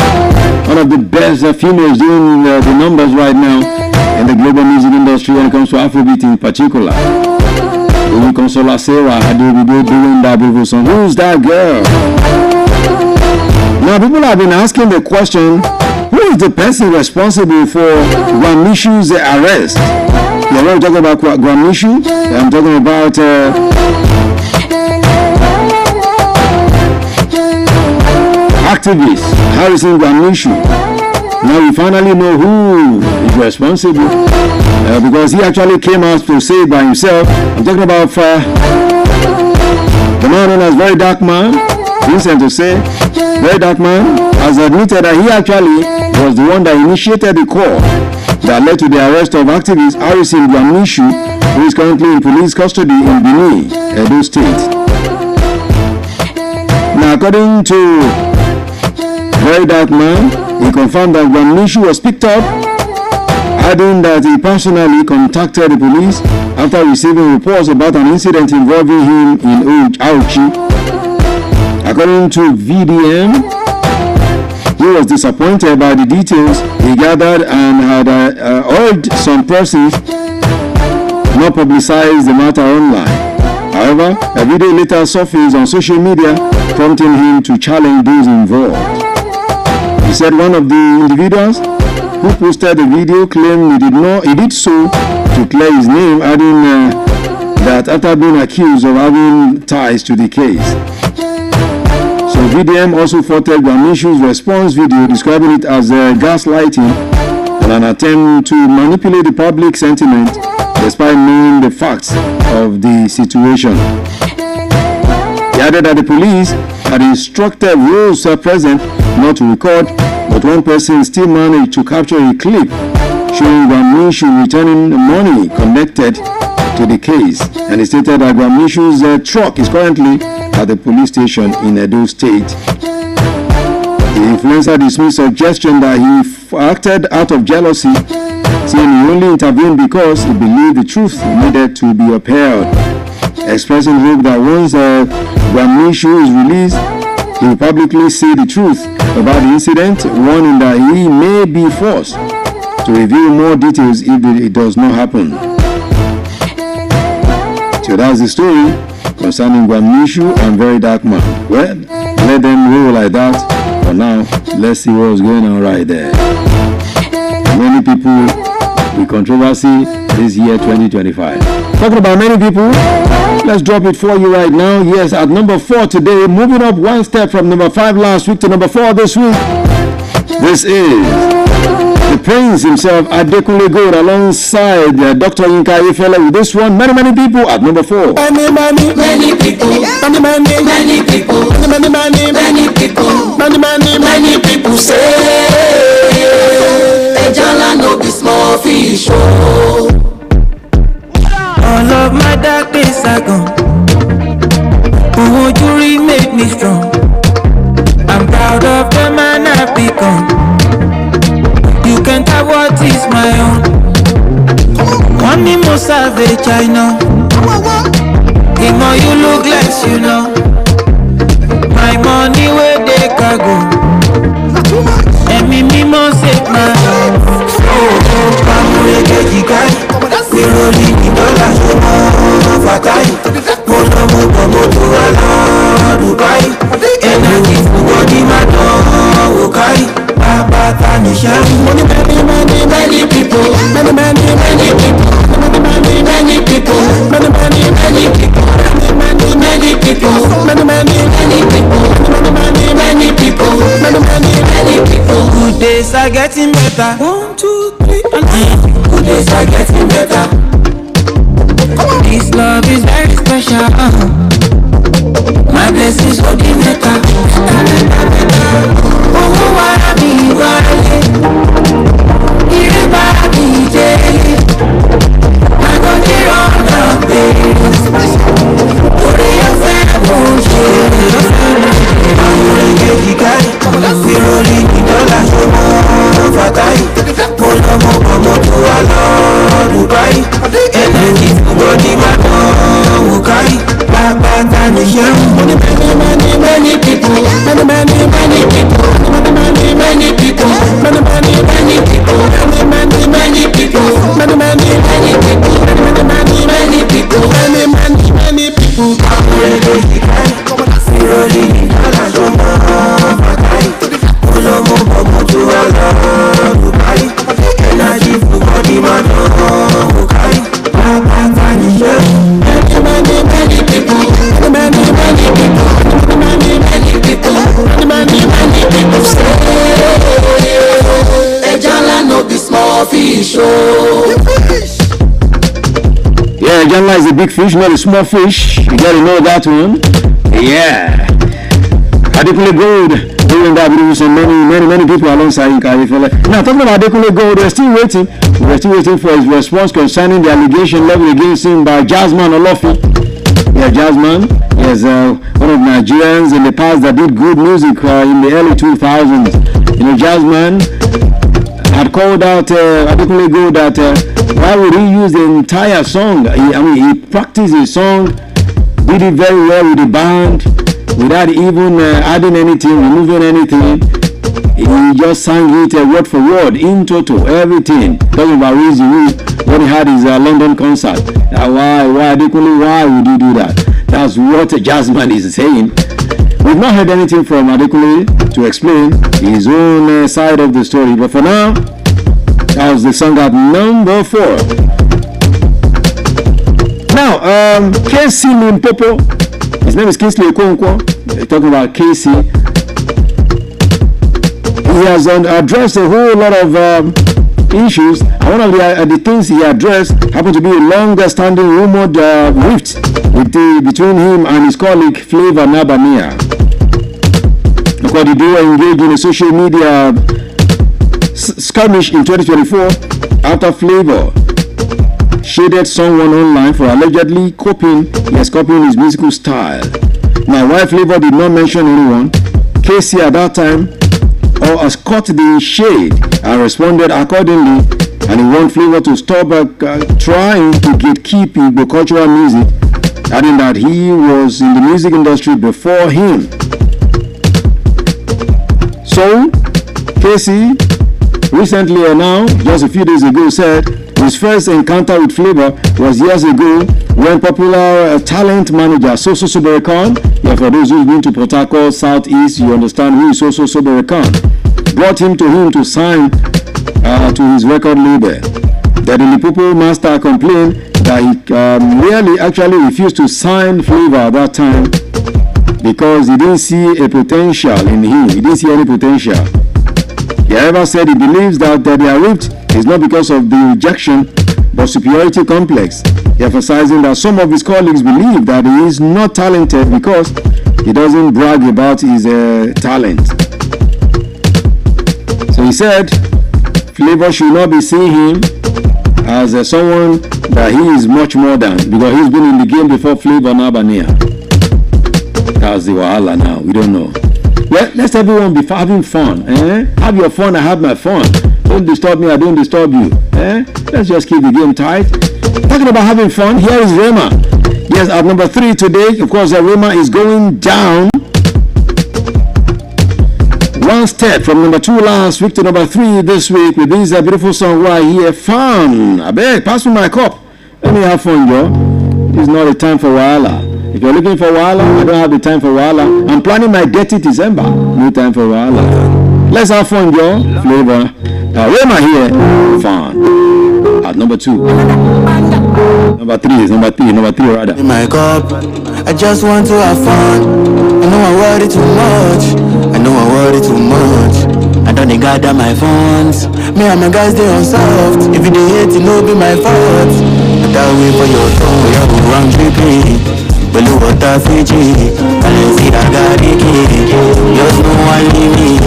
One of the best females doing the numbers right now in the global music industry when it comes to Afrobeat in particular. We consola Sarah Adobe doing that beautiful song. Who's that girl? Now, people have been asking the question, who is the person responsible for Gwamishu's arrest? Yeah, we're talking about Gwamishu. I'm talking about activist Harrison Gwamishu. Now we finally know who is responsible because he actually came out to say it by himself. I'm talking about the man known as Very Dark Man, Vincent to say. Very Dark Man has admitted that he actually was the one that initiated the call that led to the arrest of activist Harrison Gwamishu, who is currently in police custody in Benin, Edo State. Now, according to Very Dark Man, he confirmed that Gwamishu was picked up, adding that he personally contacted the police after receiving reports about an incident involving him in Auchi. According to VDM, he was disappointed by the details he gathered and had urged some persons not publicize the matter online. However, a video later surfaced on social media, prompting him to challenge those involved. He said one of the individuals who posted the video claimed he did so to clear his name, adding that after being accused of having ties to the case. So VDM also faulted Gwamishu's response video, describing it as gaslighting and an attempt to manipulate the public sentiment despite knowing the facts of the situation. He added that the police had instructed those present not to record, but one person still managed to capture a clip showing Gwamishu returning money connected to the case, and he stated that Gwamishu's truck is currently at the police station in Edo State. The influencer dismissed suggestion that he acted out of jealousy, saying he only intervened because he believed the truth needed to be upheld, expressing hope that once Gwamishu is released, he will publicly say the truth about the incident, warning that he may be forced to reveal more details if it does not happen. So that's the story concerning Gwamishu and Very Dark Man. Well, let them roll like that. For now, let's see what's going on right there. Many people with controversy this year 2025. Talking about many people, let's drop it for you right now. Yes, at number 4 today, moving up one step from number 5 last week to number 4 this week. This is the prince himself, Adekunle Gold, alongside Dr. Yinka Ayefele with this one. Many, many people at number 4. Many people. Many people. Many people say, Ejala no be small fish. All of my dark days are gone. Who you made me strong. I'm proud of the man I've become. You can't have what is my own. One me more savage, I know. The more you look less, you know. My money where they can go. And me more save my own. I'm ready, guy. We rolling in dollars. Fatai. Mono to Dubai. Energy for body man. Okay. Baba Tanisha. Many people. Many people. Many people. Many people. Many people. Good days are getting better. 1, 2, 3, and 4. Good days are getting better. This love is very special. My blessings for the better. Oh, I be right. Here by me daily. I go there on the base. We rolling in dollars. Fatai. Mono to Dubai. Energy for body man. Okay. Baba Tanisha. Many people. Many people. Many people. Many people. Many people. Many people. Many people. Rolling in dollars. Fatai. Mono to Dubai. Energy for body man. Okay. Baba Tanisha. Many people. Many people say Ejala no be small fish. Yeah, Ejala is a big fish, not a small fish. You gotta know that one. Yeah. Adekunle Gold doing that with many people alongside Yinka Ayefele. Now talking about Adekunle Gold, we're still waiting for his response concerning the allegation leveled against him by Jazzman Olofi. Yeah, Jazzman is one of Nigerians in the past that did good music in the early 2000s. You know, Jazzman had called out Adekunle Gold that why would he use the entire song? He practiced his song, did it very well with the band, without even adding anything, removing anything. He just sang it word for word, in total, everything. Talking about Rizzy when he had his London concert. Why would you do that? That's what Jazzman is saying. We've not heard anything from Adekunle to explain his own side of the story. But for now, that was the song at number 4. Now, KC Limpopo, his name is Kingsley Okonkwo. They're talking about KC. He has addressed a whole lot of issues, and one of the things he addressed happened to be a longer-standing rumored rift between him and his colleague Flavor Nabamia. Because the duo engaged in a social media skirmish in 2024 after Flavor shaded someone online for allegedly copying his musical style. Now, while Flavor did not mention anyone, KC at that time has caught the shade and responded accordingly, and he warned Flavor to stop trying to gatekeep Igbo cultural music, adding that he was in the music industry before him. So, KC recently just a few days ago, said his first encounter with Flavor was years ago when popular talent manager Soso Soberekan, for those who've been to Port Harcourt Southeast, you understand who is Soso Soberekan, brought him to sign to his record label. The Limpopo master complained that he really actually refused to sign Flavor at that time because he didn't see a potential in him. He didn't see any potential. Yaheva said he believes that their rift is not because of the rejection but superiority complex. He emphasizing that some of his colleagues believe that he is not talented because he doesn't brag about his talent. So he said Flavor should not be seeing him as someone that he is much more than, because he's been in the game before Flavor Nabania. That's the wahala now. We don't know. Well, let's everyone be having fun. Have your fun, I have my fun. Don't disturb me, I don't disturb you. Let's just keep the game tight. Talking about having fun, here is Rema. Yes, at number 3 today, of course, Rema is going down one step from number 2 last week to number 3 this week with this beautiful song right here. Fun. I beg, pass me my cup. Let me have fun, Joe. It's not a time for wahala. If you're looking for wahala, I don't have the time for wahala. I'm planning my dirty December. No time for wahala. Let's have fun, Joe. Flavor. Rema here. Fun. At number 2. Number 3 is number 3 rather. In my cup, I just want to have fun. I know I worry too much. I don't gather my funds. Me and my guys they on soft. If you dey hate, it no be my fault. But I wait for your tongue, yeah, I'm tripping. Below water Fiji, Balenciaga Ricky. Just no one leave me.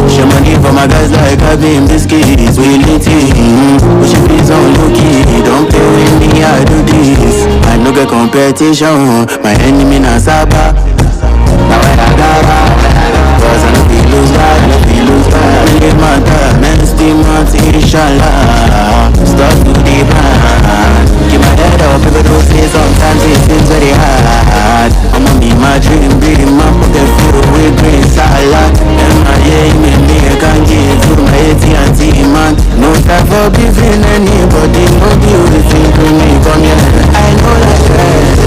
Share money for my guys like I've been biscuits. We lit it, push it please on low key. Don't play with me, I do this. I no get competition. My enemy na Saba. Now I got cause I no feel lose God, Live my time, nasty months, inshallah. Start to the plan. Keep my head up, people don't say sometimes it seems very hard. I'ma be my dream, my pocket filled with green salad. And my aim and me, I can give to my AT&T man. No time for beefing anybody, no beauty to me, come here. I know that stress,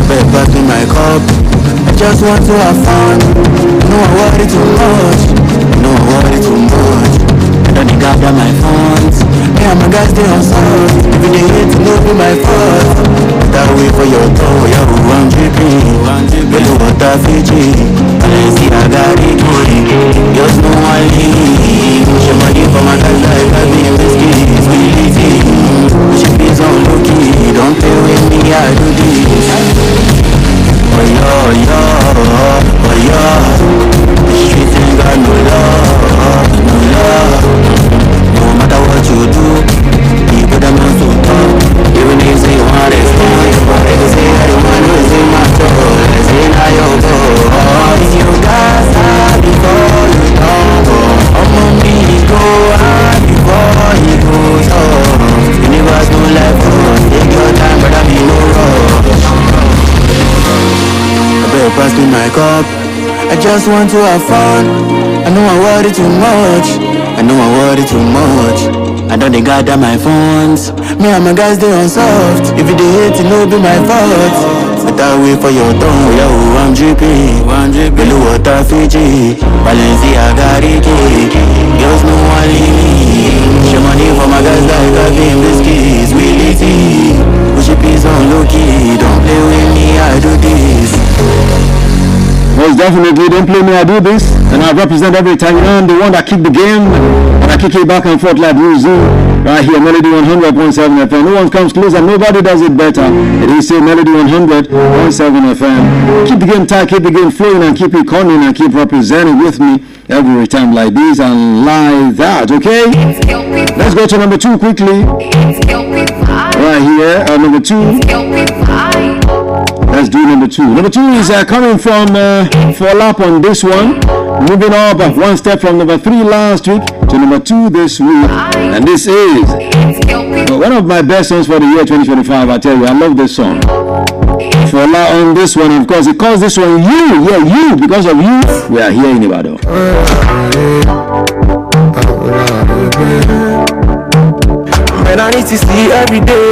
but pass me my cup. I just want to have fun. No, I worry too much. I don't gather my funds. Me and my guys they on soft. If you dey hate, it no be my fault. That way for your toe, yeah, I'm dripping. Below water Fiji, Balenciaga Ricky. Just no one leave. Share money for my guys like I've been biscuits. We lit it, push it please on low key. Don't play with me, I do this. Oh yeah, the streets ain't got no love. No matter what you do, you put them on so top. Even if say you want it, they say I don't want to say my soul. They say now you go. If you got time before you don't go, I'ma me go hard before he goes off. Universe no left on, take your time, but I be no rush. Pass me my cup. I just want to have fun. I know I worry too much. I don't gather my funds. Me and my guys they on soft. If you dey hate, it no be my fault. But I wait for your tongue, yeah, I'm dripping. Below water Fiji, Balenciaga Ricky. Just no one leave me. Share money for my guys like I've been biscuits. We lit it, push it please on low key. Don't play with me, I do this. Most definitely, don't play me, I do this. And I represent every time. I'm the one that kick the game. And I kick it back and forth like Ruzu. Right here, Melody 100.7 FM. No one comes close and nobody does it better. It is still Melody 100.7 FM. Keep the game tight, keep the game flowing, and keep it coming, and keep representing with me every time like this and like that, okay? Let's go to number 2 quickly. Right here, number 2. Let's do number 2. Number 2 is coming from Folap on this one. Moving up one step from number 3 last week to number 2 this week. And this is one of my best songs for the year 2025. I tell you, I love this song. Folap on this one. Of course, it calls this one You. Yeah, You. Because of you, we are here in Ibadan. Man, I need to see every day.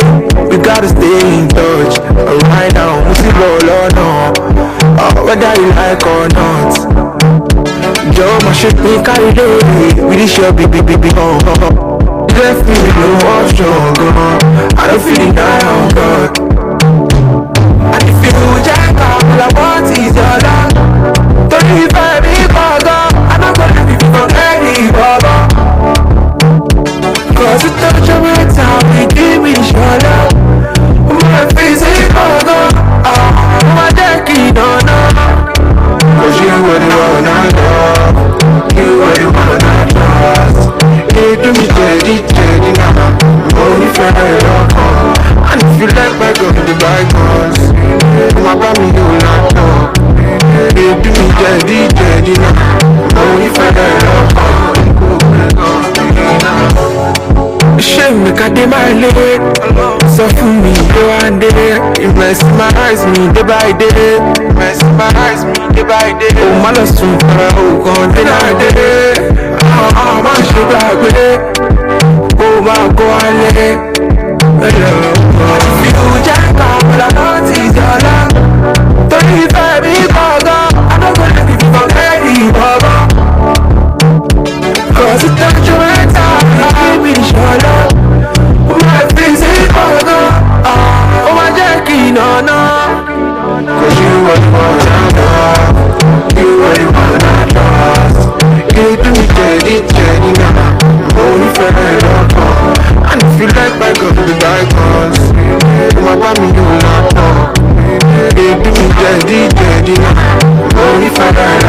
We gotta stay in touch. Right now, we see roll or no. Whether you like or not. Joe, my shit me carry day. We this your big. Left me with no option. I don't feel it die on God. And if you jack up, all I want is your love. Don't you find me, I don't gonna leave you from any baba. make a day my late. So for me, day one day. You mesmerize me day by day. Mesmerize me day by day. Oh, my lost to oh, gone day by day. Oh, my sugar way. Oh, my go you jack up, I don't see your love. Don't you tell me, Bogo. I don't wanna be forget you, Bogo. Cause it's not your time, I give me your love. My face is Bogo. Oh, my Jackie, no. Cause you were the one I love. You were the one I lost. You do me Jenny, now. Only friend, and if you like my girl, be bygones. My mommy, you will not know. Baby, daddy, only if I die,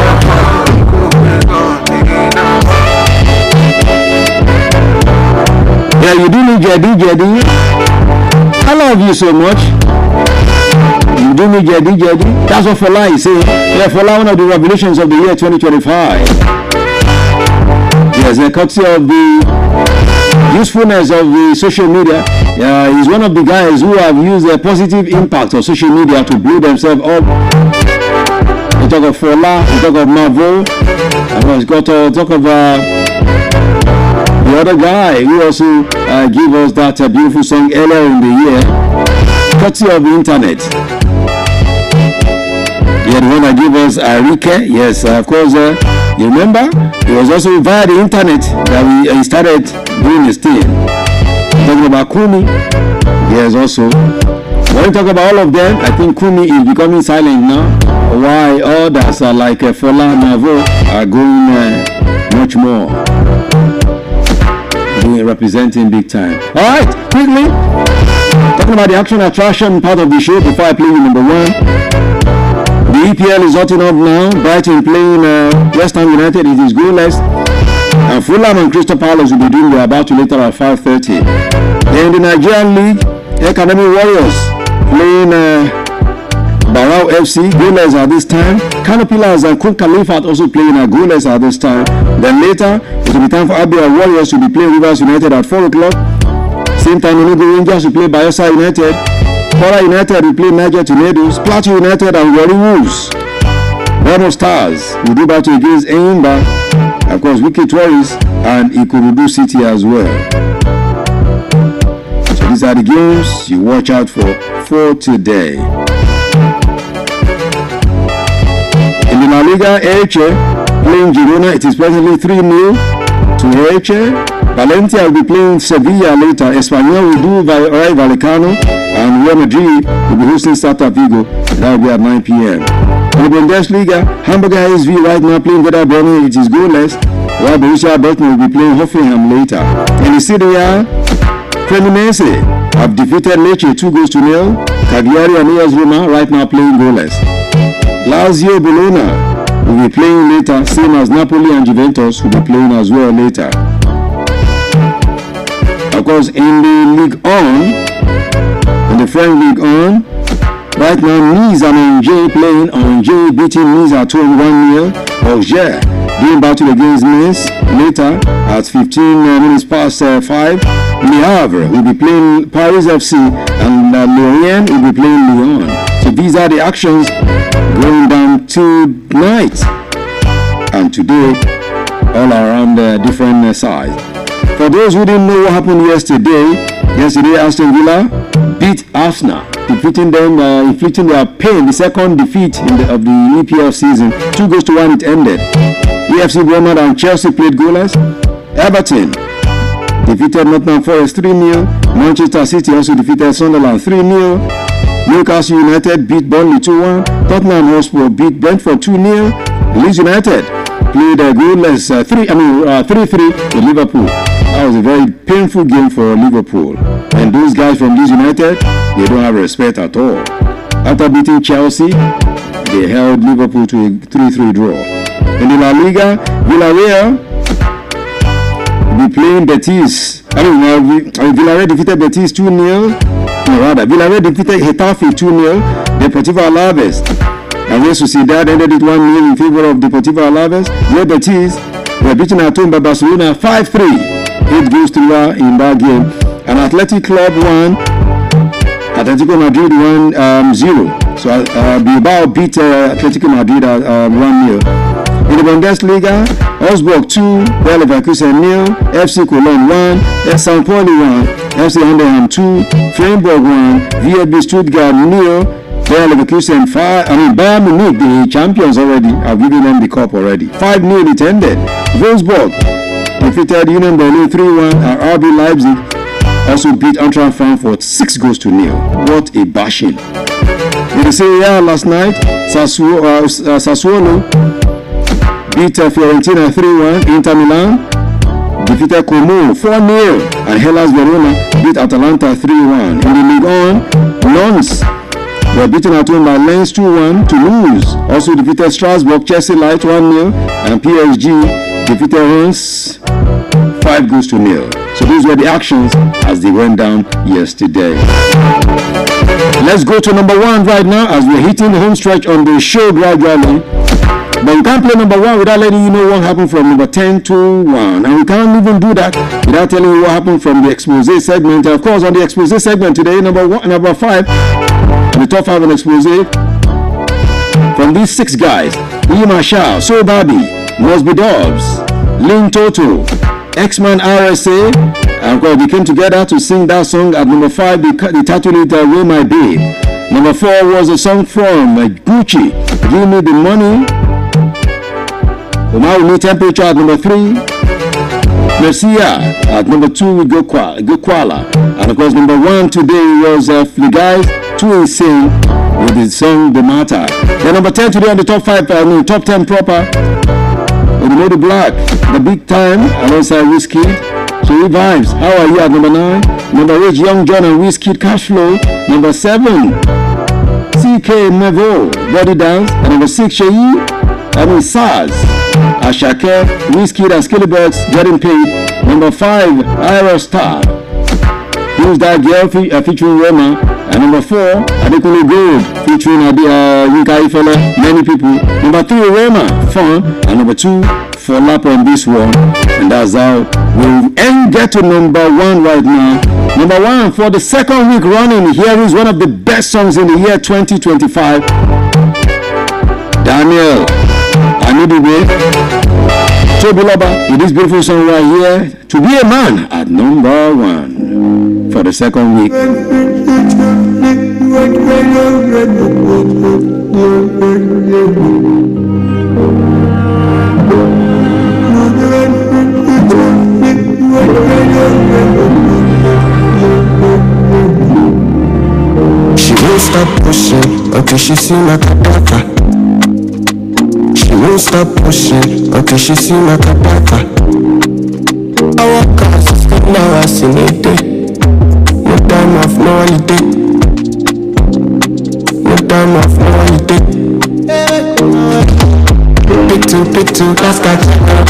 Yeah, you do me Jedi. I love you so much. You do me Jedi. That's what Fola is saying. Yeah, Fola, one of the revelations of the year 2025. Yes, a courtesy of the usefulness of the social media. He's one of the guys who have used a positive impact of social media to blow themselves up. We talk of Fola, we talk of Marvel, and we got to talk of the other guy who also gave us that beautiful song earlier in the year, courtesy of the internet. Yeah, the one that gave us Rike. Yes, of course. You remember? It was also via the internet that he started doing his thing. Talking about Kumi. Yes, also. When we talk about all of them, I think Kumi is becoming silent now. Why others are like Fola and Navo are going much more. Representing big time. Alright, quickly. Talking about the action attraction part of the show before I play with number one. The EPL is hotting up now. Brighton playing West Ham United. It is goalless. And Fulham and Crystal Palace will be doing their battle later at 5:30. Then the Nigerian League, Academy Warriors playing Barao FC, goalless at this time. Canopilas and Kun Khalifat also playing at goalless at this time. Then later, it will be time for Abia Warriors to be playing Rivers United at 4 o'clock. Same time, Enugu Rangers will play Bayelsa United. Kwara United will play Niger Tornadoes. Plateau United and Warri Wolves. Remo Stars will do battle against Enyimba. Of course, Wiki Tories and Ikorodu City as well. So these are the games you watch out for today. In the La Liga, Elche playing Girona. It is presently 3-0 to Elche. Valencia will be playing Sevilla later. Espanyol will do Rayo Vallecano. And Real Madrid will be hosting Celta Vigo. That will be at 9 p.m. In the Bundesliga, Hamburger SV right now playing Werder Bremen. It is goalless. While Borussia Dortmund will be playing Hoffenheim later. In the Serie A, Cremonese have defeated Lecce 2-0. Cagliari and AS Roma right now playing goalless. Lazio Bologna will be playing later, same as Napoli and Juventus will be playing as well later. Of course, in the Ligue 1, in the French League 1, right now Nice and Angers playing. Angers beating Nice at 1-0. Auxerre doing battle against Nice later at 15 minutes past 5. Le Havre will be playing Paris FC and Lorient will be playing Lyon. So these are the actions going down tonight and today all around different sides. For those who didn't know what happened yesterday Aston Villa beat Arsenal, defeating them, inflicting their pain, the second defeat of the EPL season. 2-1 it ended. AFC Bournemouth and Chelsea played goalless. Everton defeated Nottingham Forest 3-0. Manchester City also defeated Sunderland 3-0. Newcastle United beat Burnley 2-1. Tottenham Hotspur beat Brentford 2-0. Leeds United played goalless 3-3 with Liverpool. That was a very painful game for Liverpool. And those guys from Leeds United, they don't have respect at all. After beating Chelsea, they held Liverpool to a 3-3 draw. In the La Liga, Villarreal will be playing Betis. Villarreal defeated Betis 2-0. Villarreal defeated Getafe 2-0. Deportivo Alaves and Real Sociedad ended it 1-0 in favor of Deportivo Alaves. Real Betis were beaten at home by Barcelona 5-3. 8 goals to 1 in that game. And Athletic Club won. Atletico Madrid won 0. So Bilbao beat Atletico Madrid at 1-0. In the Bundesliga, Augsburg 2, Bayer Leverkusen 0, FC Cologne 1, St. Pauli 1, FC Heidenheim 2, Freiburg 1, VfB Stuttgart 0, Bayer Leverkusen 5. Bayern Munich, the champions already. I've given them the cup already. 5-0 it ended. Wolfsburg defeated Union Berlin 3-1, and RB Leipzig also beat Eintracht Frankfurt 6 goals to 0. What a bashing. In the Serie A last night, Sassuolo beat Fiorentina 3-1. Inter Milan defeated Como 4-0, and Hellas Verona beat Atalanta 3-1. In the Ligue 1, Lens were beaten at home by Lens 2-1. Toulouse also defeated Strasbourg Chelsea Light 1-0, and PSG defeated Reims 5 goals to 0. So these were the actions as they went down yesterday. Let's go to number 1 right now as we're hitting the home stretch on the show gradually. But you can't play number 1 without letting you know what happened from number 10 to 1. And we can't even do that without telling you what happened from the expose segment. And of course, on the expose segment today, number 5, the top 5 on expose, from these 6 guys, E. Marshall, So Babi, Mosby Dobbs, Lynn Toto, X-Man RSA, and of course they came together to sing that song. At number 5, the title it Way My Babe. Number 4 was a song from Gucci, Give Me The Money. Omaru Temperature at number 3. Mercia at number 2 with Go Kuala. And of course number 1 today was the guys Too Insane with the song The Matter. Then number 10 today on the top 5, top 10 proper. Odumodu Black, The Big Time, alongside Wizkid. So Vibes, How Are You at number 9. Number 8, Young John and Wizkid, Cash Flow. Number 7, CK Mevo, Body Dance. And number 6, SARS, Ashake, Wizkid and Skillybirds, Getting Paid. Number 5, Ira Star, Who's That Girl, featuring Rema. And number 4, Adekunle Gold, featuring Yinka Ifele, many people. Number 3, Rema, Fun. And number 2, For Lap on this one. And that's how we'll get to number 1 right now. Number 1 for the second week running. Here is one of the best songs in the year 2025. Daniel Anidibe, Tobiloba, with this beautiful song right here, To Be a Man at number 1 for the second week. She won't stop pushing until she see my kabaka. She won't stop pushing until she see my kabaka. I walk out system now, I see me day. No time off, no holiday. No time off, no holiday. Pick two, that's got you up.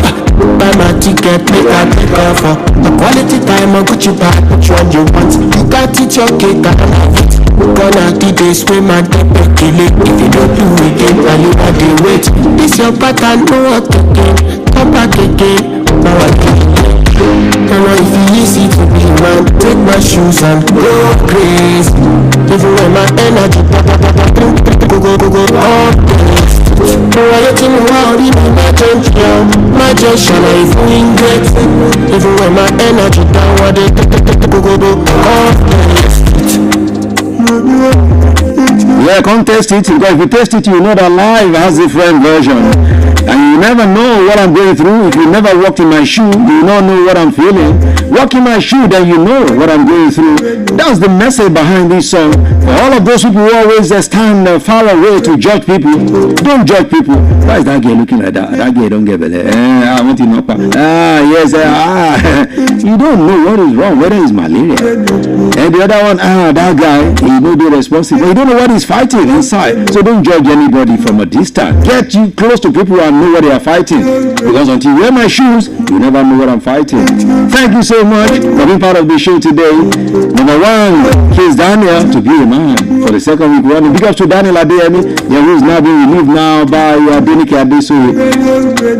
Buy my ticket, make I take off. The quality time, I'll put you back, which one you want. You can't eat your cake, I don't have it. Gonna do this with my debit kill it. If you don't do it again, and you got the wait. This your pattern, no work again. Come back again, now I can. Now if it's easy to be man, take my shoes and go crazy. Even when my energy, go all days. Royalty me wow, even my champion, my gesture, if we get. Even when my energy down, they go all days. Yeah, come test it, because if you test it, you know that live has different version. And you never know what I'm going through. If you never walked in my shoe, you don't know what I'm feeling. Walk in my shoe, then you know what I'm going through. That's the message behind this song. For all of those people who always stand far away to judge people, don't judge people. Why is that guy looking like that? That guy don't get better. I want him up. Yes. You don't know what is wrong, whether it's malaria. And the other one, that guy, he may be responsible. You don't know what he's fighting inside. So don't judge anybody from a distance. Get you close to people who are and know what they are fighting. Because until you wear my shoes, you never know what I'm fighting. Thank you so much for being part of the show today. Number one, here's Daniel to be a man for the second week running. Big up to Daniel Adeyemi, who is now being relieved now by Denike Adesoye.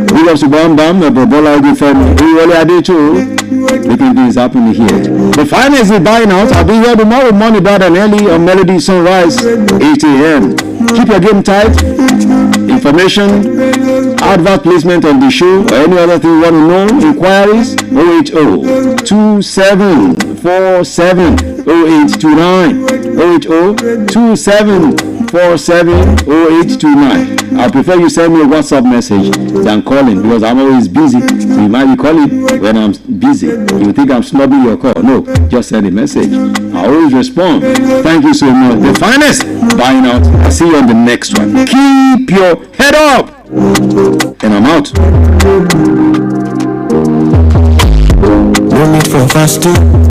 Big up to Bam Bam, Bola Ogifemi, Uriwole Adecho. Making things happening here. The finance is buying out. I'll be here tomorrow morning, bad and early on Melody Soundz Rapz, 8 a.m. Keep your game tight. Information, advert placement on the show, or any other thing you want to know, inquiries, 080-2747-0829, 080-2747-0829. I prefer you send me a WhatsApp message than calling, because I'm always busy. So you might be calling when I'm busy. You think I'm snubbing your call. No, just send a message. I always respond. Thank you so much. The finest buying out. I'll see you on the next one. Keep your head up. And I'm out. No need for fasting.